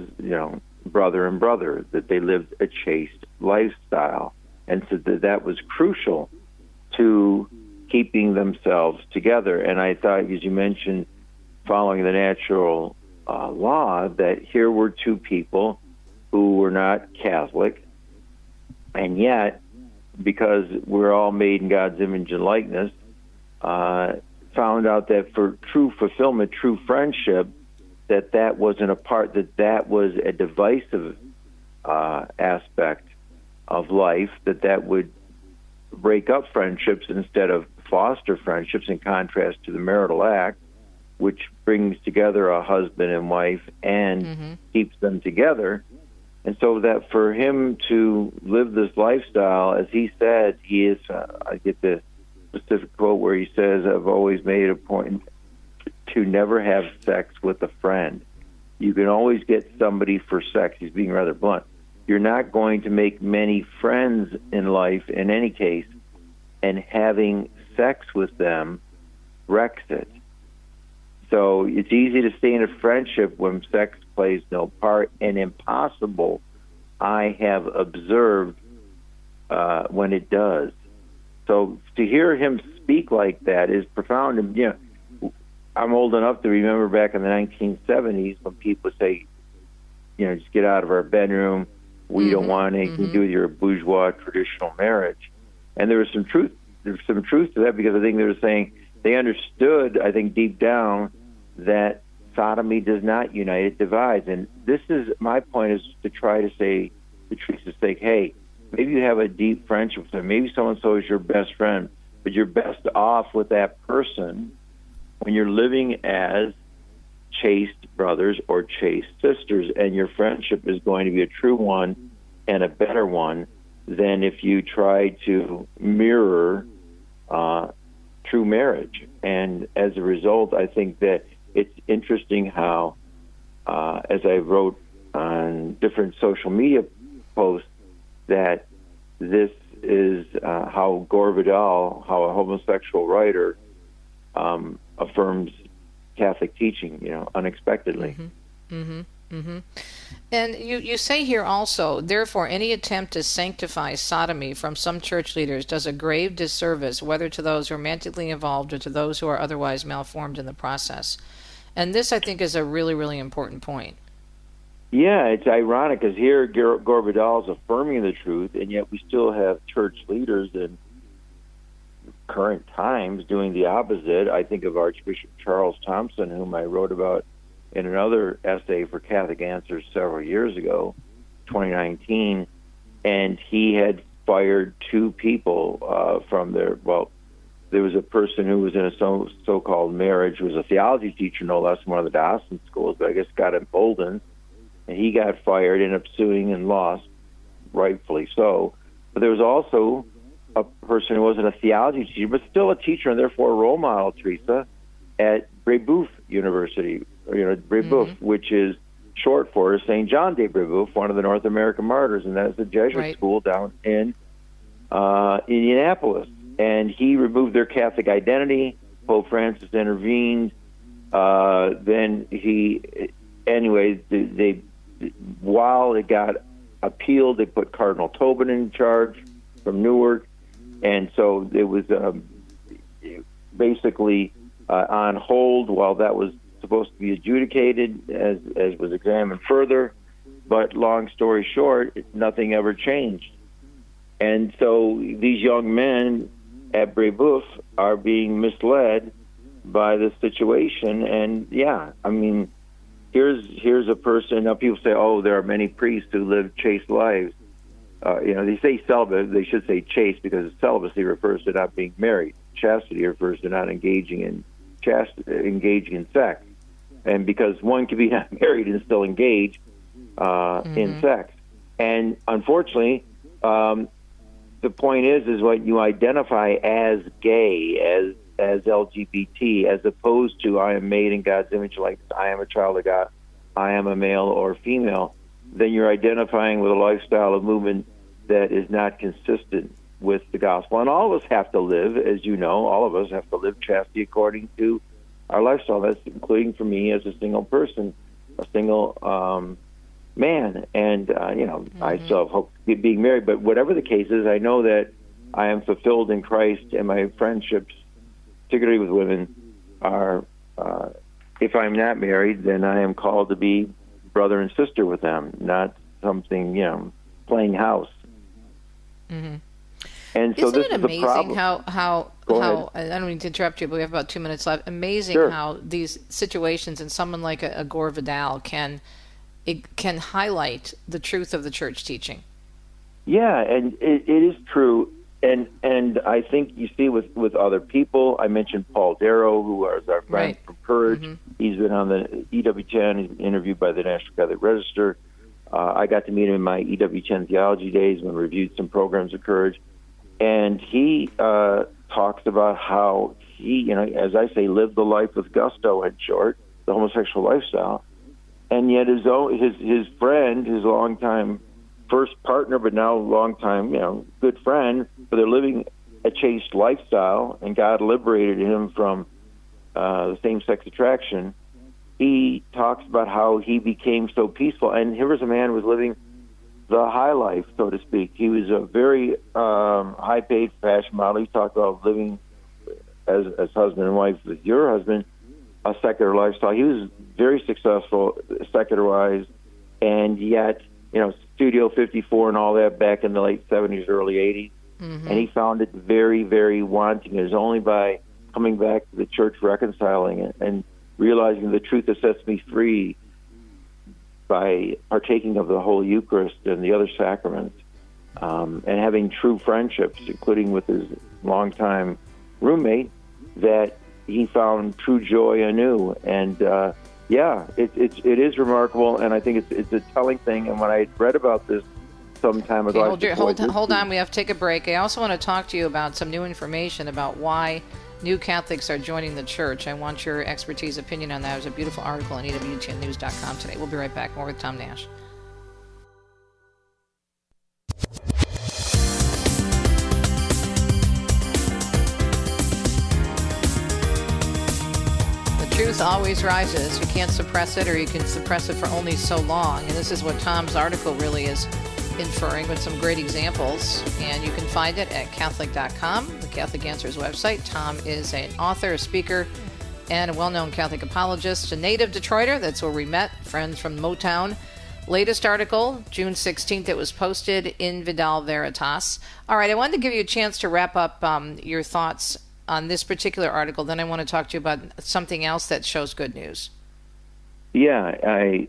brother and brother, that they lived a chaste lifestyle. And so that was crucial to keeping themselves together. And I thought, as you mentioned, following the natural law, that here were two people who were not Catholic, and yet, because we're all made in God's image and likeness, found out that for true fulfillment, true friendship, that wasn't a part, that was a divisive aspect of life, that would break up friendships instead of foster friendships, in contrast to the marital act, which brings together a husband and wife and keeps them together. And so that for him to live this lifestyle, as he said, he is, I get the specific quote where he says, I've always made a point to never have sex with a friend. You can always get somebody for sex. He's being rather blunt. You're not going to make many friends in life in any case, and having sex with them wrecks it. So it's easy to stay in a friendship when sex plays no part, and impossible, I have observed, when it does. So to hear him speak like that is profound. And, I'm old enough to remember back in the 1970s when people say, just get out of our bedroom. We don't want anything to do with your bourgeois traditional marriage. And there was some truth. There's some truth to that, because I think they were saying they understood, I think deep down, that sodomy does not unite, it divides. And this is, my point is to try to say, to Teresa's sake, hey, maybe you have a deep friendship with them. Maybe so-and-so is your best friend, but you're best off with that person when you're living as chaste brothers or chaste sisters, and your friendship is going to be a true one and a better one than if you try to mirror true marriage. And as a result, I think that it's interesting how, as I wrote on different social media posts, that this is how Gore Vidal, how a homosexual writer, affirms Catholic teaching, unexpectedly. And you say here also, therefore, any attempt to sanctify sodomy from some church leaders does a grave disservice, whether to those romantically involved or to those who are otherwise malformed in the process. And this, I think, is a really, really important point. Yeah, it's ironic, because here Gore Vidal is affirming the truth, and yet we still have church leaders in current times doing the opposite. I think of Archbishop Charles Thompson, whom I wrote about in another essay for Catholic Answers several years ago, 2019, and he had fired two people from their, there was a person who was in a so-called marriage, who was a theology teacher, no less, in one of the Dawson schools, but I guess got emboldened, and he got fired, ended up suing and lost, rightfully so. But there was also a person who wasn't a theology teacher, but still a teacher, and therefore a role model, Teresa, at Brebeuf University, Brebeuf, which is short for St. John de Brebeuf, one of the North American martyrs, and that is a Jesuit school down in Indianapolis. And he removed their Catholic identity. Pope Francis intervened. Then while it got appealed, they put Cardinal Tobin in charge from Newark. And so it was basically on hold while that was supposed to be adjudicated, as was examined further. But long story short, nothing ever changed. And so these young men at Brebeuf are being misled by this situation. And yeah, I mean, here's a person. Now people say, oh, there are many priests who live chaste lives. They say celibate. They should say chaste because celibacy refers to not being married. Chastity refers to not engaging in sex. And because one can be not married and still engage in sex. And unfortunately, the point is what you identify as gay, as LGBT, as opposed to I am made in God's image, like I am a child of God, I am a male or female, then you're identifying with a lifestyle of movement that is not consistent with the gospel. And all of us have to live, as you know, all of us have to live chastity according to our lifestyle. That's including for me as a single person, a single man. And, I still have hope of being married. But whatever the case is, I know that I am fulfilled in Christ, and my friendships, particularly with women, are, if I'm not married, then I am called to be brother and sister with them, not something, playing house. Mm-hmm. And so Isn't this it is the amazing problem. how I don't mean to interrupt you, but we have about 2 minutes left. Amazing Sure. how these situations and someone like a Gore Vidal can highlight the truth of the church teaching. Yeah, and it is true. And I think you see with other people. I mentioned Paul Darrow, who is our friend from Purge. Mm-hmm. He's been on the EWTN. He's interviewed by the National Catholic Register. I got to meet him in my EWTN theology days when we reviewed some programs of Courage. And he talks about how he, as I say, lived the life with gusto, in short, the homosexual lifestyle. And yet his friend, his longtime first partner, but now longtime, good friend, but they're living a chaste lifestyle, and God liberated him from the same-sex attraction. He talks about how he became so peaceful. And here was a man who was living the high life, so to speak. He was a very high-paid fashion model. He talked about living as husband and wife with your husband, a secular lifestyle. He was very successful secular-wise, and yet, Studio 54 and all that back in the late 70s, early 80s. Mm-hmm. And he found it very, very wanting. It was only by coming back to the church, reconciling it, and realizing the truth that sets me free by partaking of the Holy Eucharist and the other sacraments, and having true friendships, including with his longtime roommate, that he found true joy anew. And it is remarkable, and I think it's a telling thing. And when I read about this some time ago, hold on, we have to take a break. I also want to talk to you about some new information about why new Catholics are joining the church. I want your expertise, opinion on that. There's a beautiful article on EWTNnews.com today. We'll be right back. More with Tom Nash. The truth always rises. You can't suppress it, or you can suppress it for only so long. And this is what Tom's article really is inferring, with some great examples. And you can find it at Catholic.com, the Catholic Answers website. Tom is an author, a speaker, and a well-known Catholic apologist, a native Detroiter. That's where we met, friends from Motown. Latest article, June 16th, it was posted in Verdi Veritas. All right, I wanted to give you a chance to wrap up your thoughts on this particular article. Then I want to talk to you about something else that shows good news. Yeah,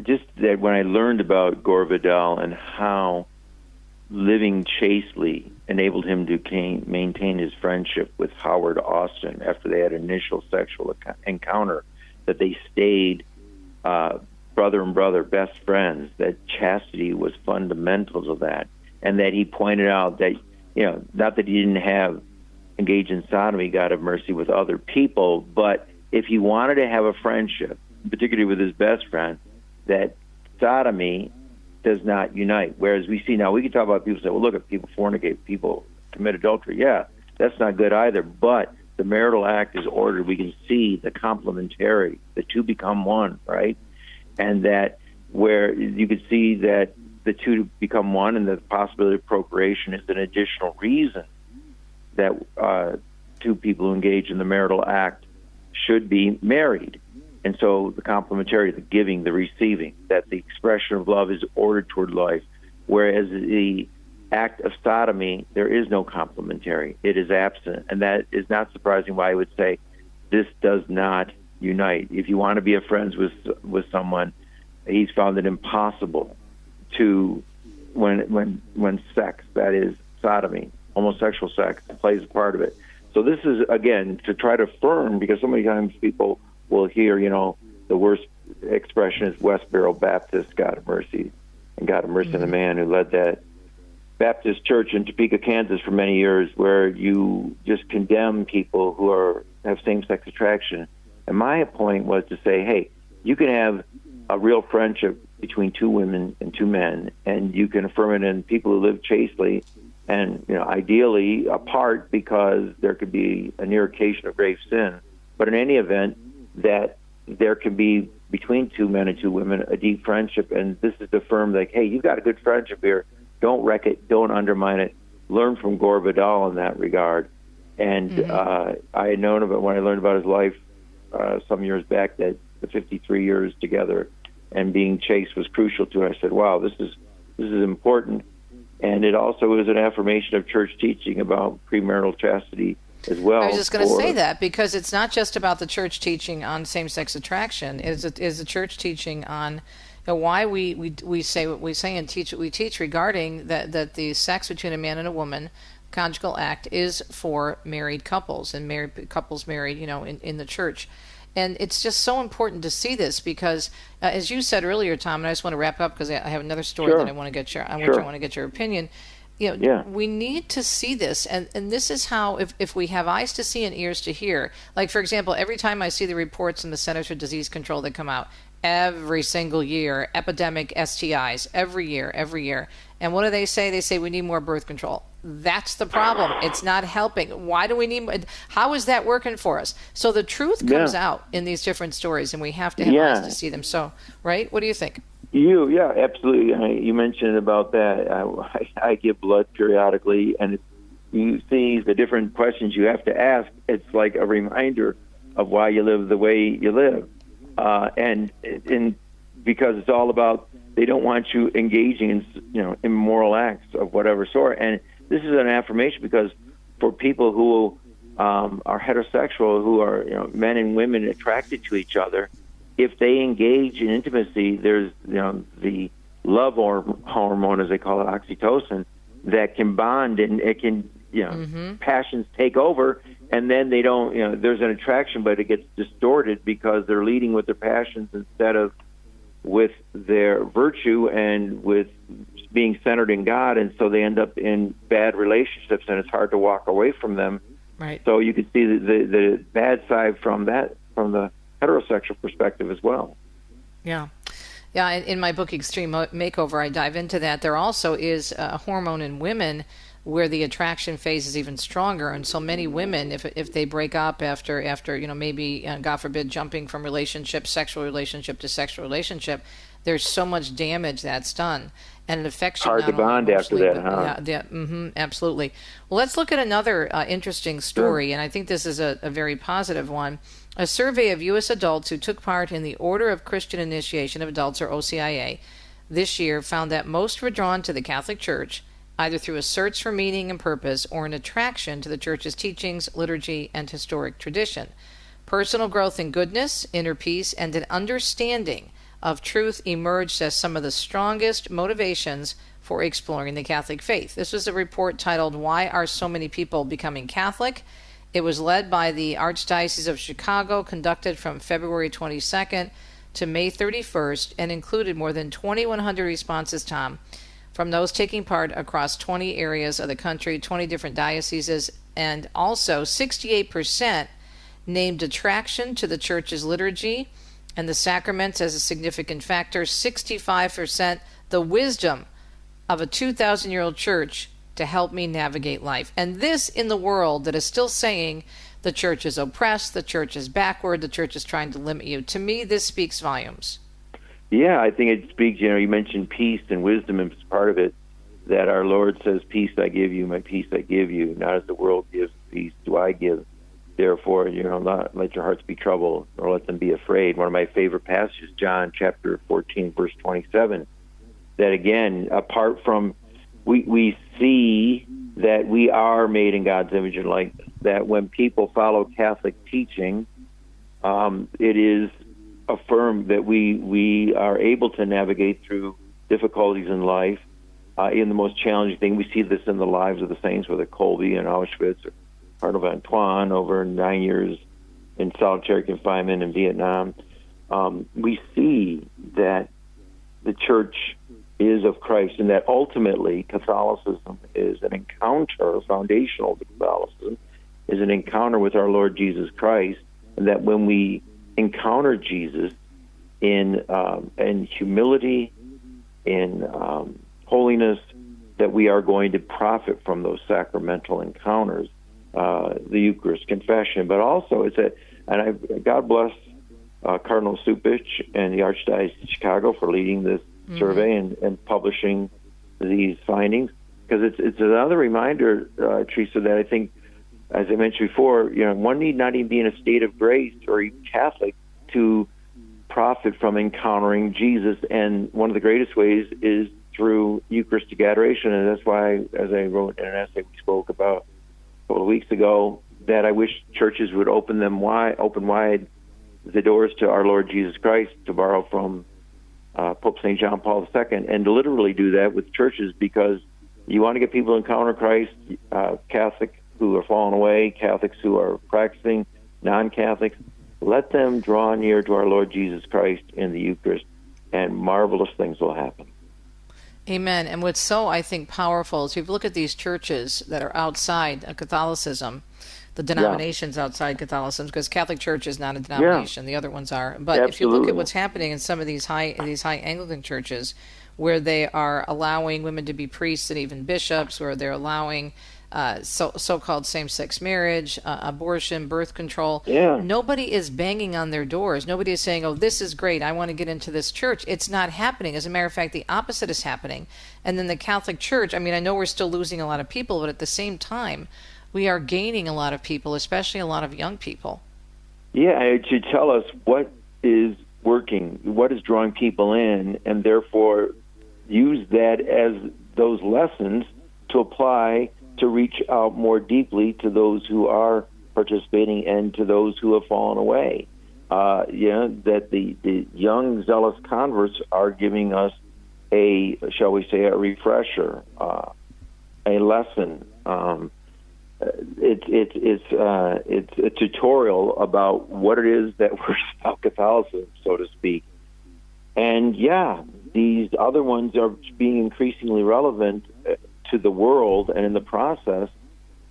just that when I learned about Gore Vidal and how living chastely enabled him to maintain his friendship with Howard Austin after they had an initial sexual encounter, that they stayed brother and brother, best friends, that chastity was fundamental to that, and that he pointed out that, not that he didn't engage in sodomy, God have mercy, with other people, but if he wanted to have a friendship, particularly with his best friend, that sodomy does not unite. Whereas we see now, we can talk about people say, well, look, at people fornicate, people commit adultery. Yeah, that's not good either. But the marital act is ordered. We can see the complementarity, the two become one, right? And that where you could see that the two become one, and the possibility of procreation is an additional reason that two people who engage in the marital act should be married. And so the complementarity, the giving, the receiving, that the expression of love is ordered toward life, whereas the act of sodomy, there is no complementary. It is absent. And that is not surprising why I would say this does not unite. If you want to be friends with someone, he's found it impossible to, when sex, that is sodomy, homosexual sex, plays a part of it. So this is, again, to try to affirm, because so many times people will hear, the worst expression is Westboro Baptist, God have mercy, and God have mercy on the man who led that Baptist church in Topeka, Kansas for many years, where you just condemn people who have same-sex attraction. And my point was to say, hey, you can have a real friendship between two women and two men, and you can affirm it in people who live chastely and ideally apart, because there could be a near occasion of grave sin. But in any event, that there can be between two men and two women a deep friendship, and this is to affirm like, hey, you've got a good friendship here. Don't wreck it. Don't undermine it. Learn from Gore Vidal in that regard. And I had known about, when I learned about his life some years back, that the 53 years together and being chaste was crucial to it. I said, wow, this is important. And it also is an affirmation of church teaching about premarital chastity as well. I was just going to say that, because it's not just about the church teaching on same-sex attraction. Is the church teaching on why we say what we say and teach what we teach regarding that the sex between a man and a woman, conjugal act, is for married couples and married couples married, in the church. And it's just so important to see this, because as you said earlier, Tom, and I just want to wrap up because I have another story that I want to get your, I want to get your opinion. We need to see this, and this is how, if we have eyes to see and ears to hear. Like, for example, every time I see the reports from the Centers for Disease Control that come out every single year, epidemic STIs, every year. And what do they say? They say we need more birth control. That's the problem. It's not helping. Why do we need? How is that working for us? So the truth comes out in these different stories, and we have to have eyes to see them. So, right? What do you think? Yeah, absolutely. You mentioned about that. I give blood periodically, and you see the different questions you have to ask. It's like a reminder of why you live the way you live, and because it's all about, they don't want you engaging in immoral acts of whatever sort. And this is an affirmation, because for people who are heterosexual, who are men and women attracted to each other, if they engage in intimacy, there's the love hormone, as they call it, oxytocin, that can bond, and it can passions take over, and then they don't there's an attraction, but it gets distorted because they're leading with their passions instead of with their virtue and with being centered in God, and so they end up in bad relationships, and it's hard to walk away from them. Right. So you can see the bad side from the heterosexual perspective as well. Yeah. In my book Extreme Makeover, I dive into that. There also is a hormone in women where the attraction phase is even stronger, and so many women, if they break up after maybe God forbid jumping from sexual relationship to sexual relationship, there's so much damage that's done, and it affects you. Hard to bond after that, huh? Yeah, absolutely. Well, let's look at another interesting story, and I think this is a very positive one. A survey of U.S. adults who took part in the Order of Christian Initiation of Adults, or OCIA, this year found that most were drawn to the Catholic Church, either through a search for meaning and purpose or an attraction to the Church's teachings, liturgy, and historic tradition. Personal growth in goodness, inner peace, and an understanding of truth emerged as some of the strongest motivations for exploring the Catholic faith. This was a report titled, "Why Are So Many People Becoming Catholic?" It was led by the Archdiocese of Chicago, conducted from February 22nd to May 31st, and included more than 2,100 responses, Tom, from those taking part across 20 areas of the country, 20 different dioceses, and also 68% named attraction to the Church's liturgy and the sacraments as a significant factor, 65% the wisdom of a 2,000-year-old church to help me navigate life. And this in the world that is still saying the church is oppressed, the church is backward, the church is trying to limit you. To me, this speaks volumes. Yeah, I think it speaks, you mentioned peace and wisdom as part of it, that our Lord says, peace I give you, my peace I give you. Not as the world gives, peace do I give. Therefore, not let your hearts be troubled, or let them be afraid. One of my favorite passages, John chapter 14, verse 27, that again, apart from, we see that we are made in God's image and likeness, that when people follow Catholic teaching, it is affirmed that we are able to navigate through difficulties in life. In the most challenging thing, we see this in the lives of the saints, whether Colby in Auschwitz or Cardinal Antoine over 9 years in solitary confinement in Vietnam. We see that the church is of Christ, and that ultimately Catholicism is an encounter, foundational to Catholicism, is an encounter with our Lord Jesus Christ, and that when we encounter Jesus in humility, in holiness, that we are going to profit from those sacramental encounters, the Eucharist, confession, but also God bless Cardinal Supich and the Archdiocese of Chicago for leading this survey and publishing these findings, because it's another reminder, Teresa, that I think, as I mentioned before, one need not even be in a state of grace or even Catholic to profit from encountering Jesus, and one of the greatest ways is through Eucharistic adoration, and that's why, as I wrote in an essay we spoke about a couple of weeks ago, that I wish churches would open wide the doors to our Lord Jesus Christ, to borrow from Pope St. John Paul II, and to literally do that with churches, because you want to get people to encounter Christ, Catholics who are falling away, Catholics who are practicing, non-Catholics, let them draw near to our Lord Jesus Christ in the Eucharist, and marvelous things will happen. Amen. And what's so, I think, powerful is if you look at these churches that are outside of Catholicism, the denominations outside Catholicism, because Catholic Church is not a denomination, the other ones are. But if you look at what's happening in some of these high Anglican churches, where they are allowing women to be priests and even bishops, where they're allowing so-called same-sex marriage, abortion, birth control. Nobody is banging on their doors. Nobody is saying, oh, this is great, I want to get into this church. It's not happening. As a matter of fact, the opposite is happening. And then the Catholic Church, I mean, I know we're still losing a lot of people, but at the same time, we are gaining a lot of people, especially a lot of young people. Yeah, it should tell us what is working, what is drawing people in, and therefore use that as those lessons to apply to reach out more deeply to those who are participating and to those who have fallen away. That the young, zealous converts are giving us a refresher, a lesson. It's a tutorial about what it is that we're about Catholicism, so to speak. And these other ones are being increasingly relevant to the world, and in the process,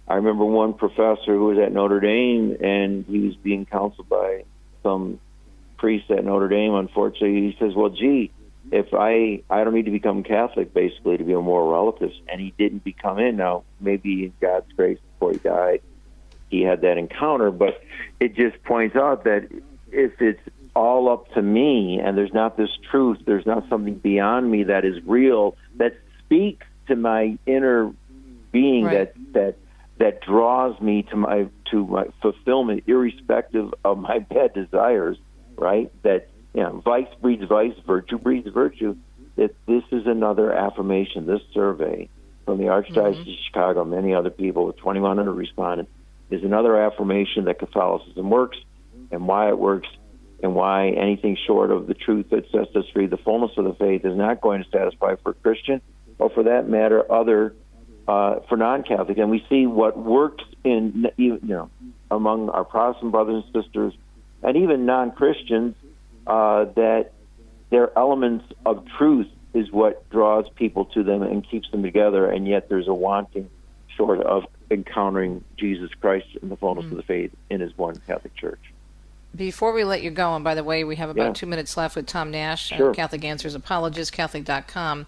I remember one professor who was at Notre Dame, and he was being counseled by some priest at Notre Dame. Unfortunately, he says, well, gee, if I don't need to become Catholic, basically, to be a moral relative, and he didn't become in. Now, maybe in God's grace, before he died, he had that encounter, but it just points out that if it's all up to me, and there's not this truth, there's not something beyond me that is real, that speaks to my inner being, that draws me to my fulfillment, irrespective of my bad desires, right? That vice breeds vice, virtue breeds virtue. That this is another affirmation. This survey from the Archdiocese of Chicago, many other people with 2,100 respondents, is another affirmation that Catholicism works, and why it works, and why anything short of the truth that sets us free, the fullness of the faith, is not going to satisfy for a Christian, or for that matter, for non-Catholic. And we see what works in among our Protestant brothers and sisters, and even non-Christians, that their elements of truth is what draws people to them and keeps them together, and yet there's a wanting short of encountering Jesus Christ in the fullness of the faith in his one Catholic Church. Before we let you go, and by the way, we have about 2 minutes left with Tom Nash, Catholic Answers Apologist, Catholic.com.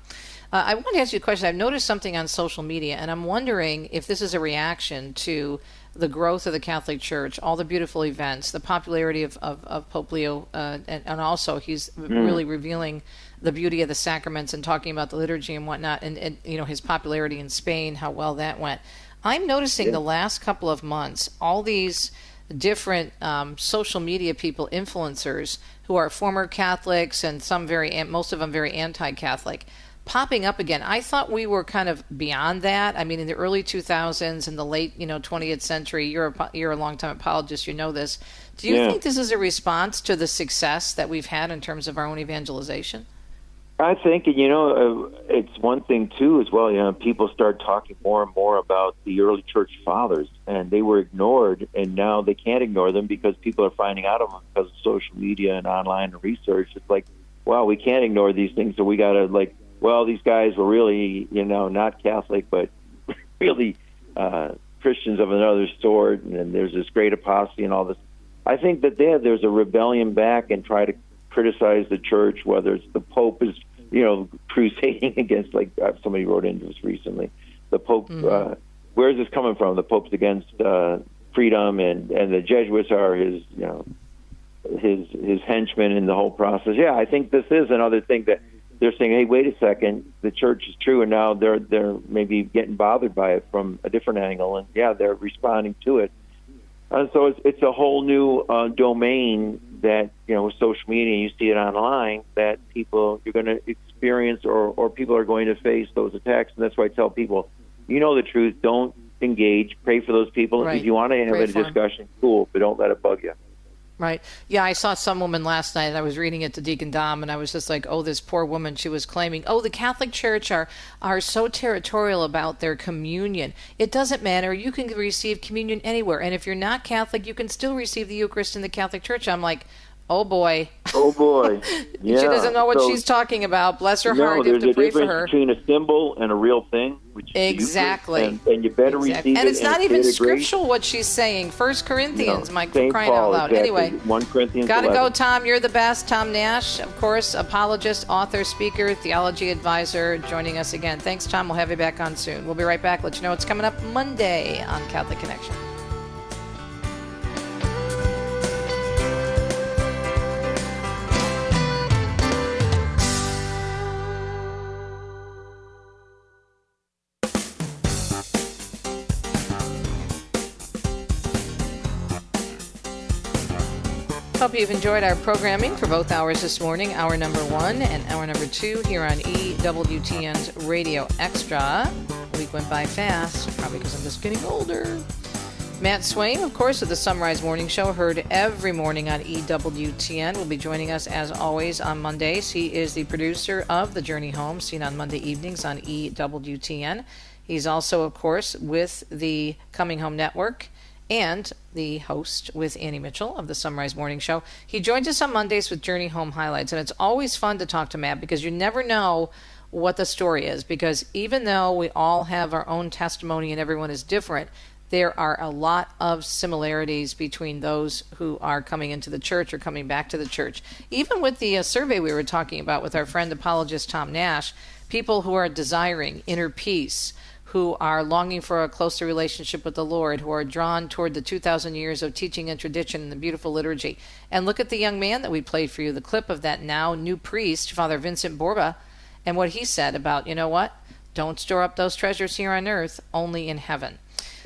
I want to ask you a question. I've noticed something on social media, and I'm wondering if this is a reaction to the growth of the Catholic Church, all the beautiful events, the popularity of Pope Leo, and also he's really revealing the beauty of the sacraments and talking about the liturgy and whatnot, and his popularity in Spain, how well that went. I'm noticing the last couple of months, all these different social media people, influencers, who are former Catholics and most of them very anti-Catholic, popping up again. I thought we were kind of beyond that. I mean, in the early 2000s and the late, 20th century, you're a longtime apologist, you know this. Do you think this is a response to the success that we've had in terms of our own evangelization? I think, it's one thing, too, as well. People start talking more and more about the early church fathers, and they were ignored, and now they can't ignore them because people are finding out of them because of social media and online research. It's like, wow, we can't ignore these things, so we got to, these guys were really, not Catholic, but really Christians of another sort, and there's this great apostasy and all this. I think that there's a rebellion back and try to criticize the church, whether it's the Pope is, crusading against, somebody wrote into us recently, the Pope, where is this coming from? The Pope's against freedom, and the Jesuits are his henchmen in the whole process. Yeah, I think this is another thing that they're saying, hey, wait a second, the church is true, and now they're maybe getting bothered by it from a different angle, and they're responding to it. So it's a whole new domain that, with social media, you see it online, that you're going to experience or people are going to face those attacks. And that's why I tell people, the truth, don't engage, pray for those people. Right. If you want to have a discussion, cool, but don't let it bug you. Right. Yeah, I saw some woman last night, and I was reading it to Deacon Dom, and I was just like, oh, this poor woman, she was claiming, the Catholic Church are so territorial about their communion. It doesn't matter. You can receive communion anywhere. And if you're not Catholic, you can still receive the Eucharist in the Catholic Church. I'm like, oh, boy. Oh, boy. Yeah. She doesn't know what she's talking about. Bless her heart. You have to pray for her. There's a difference between a symbol and a real thing, which is exactly. And you better receive it. And it's not even scriptural what she's saying. 1 Corinthians, Mike, for crying out loud. Exactly. Anyway, 1 Corinthians gotta 11. go, Tom. You're the best. Tom Nash, of course, apologist, author, speaker, theology advisor, joining us again. Thanks, Tom. We'll have you back on soon. We'll be right back. Let you know what's coming up Monday on Catholic Connection. Hope you've enjoyed our programming for both hours this morning, hour number 1 and hour number 2 here on EWTN's Radio Extra. The week went by fast, probably because I'm just getting older. Matt Swain, of course, of the Sunrise Morning Show, heard every morning on EWTN, will be joining us as always on Mondays. He is the producer of The Journey Home, seen on Monday evenings on EWTN. He's also, of course, with the Coming Home Network and the host with Annie Mitchell of the Sunrise Morning Show. He joins us on Mondays with Journey Home Highlights, and it's always fun to talk to Matt because you never know what the story is, because even though we all have our own testimony and everyone is different, there are a lot of similarities between those who are coming into the church or coming back to the church. Even with the survey we were talking about with our friend apologist Tom Nash, people who are desiring inner peace, who are longing for a closer relationship with the Lord, who are drawn toward the 2,000 years of teaching and tradition and the beautiful liturgy. And look at the young man that we played for you, the clip of that now new priest, Father Vincent Borba, and what he said about, you know what? Don't store up those treasures here on earth, only in heaven.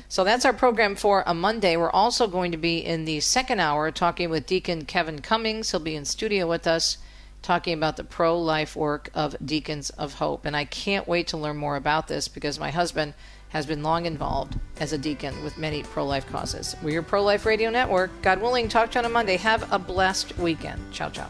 So that's our program for a Monday. We're also going to be in the second hour talking with Deacon Kevin Cummings. He'll be in studio with us talking about the pro-life work of Deacons of Hope. And I can't wait to learn more about this because my husband has been long involved as a deacon with many pro-life causes. We're your Pro-Life Radio Network. God willing, talk to you on a Monday. Have a blessed weekend. Ciao, ciao.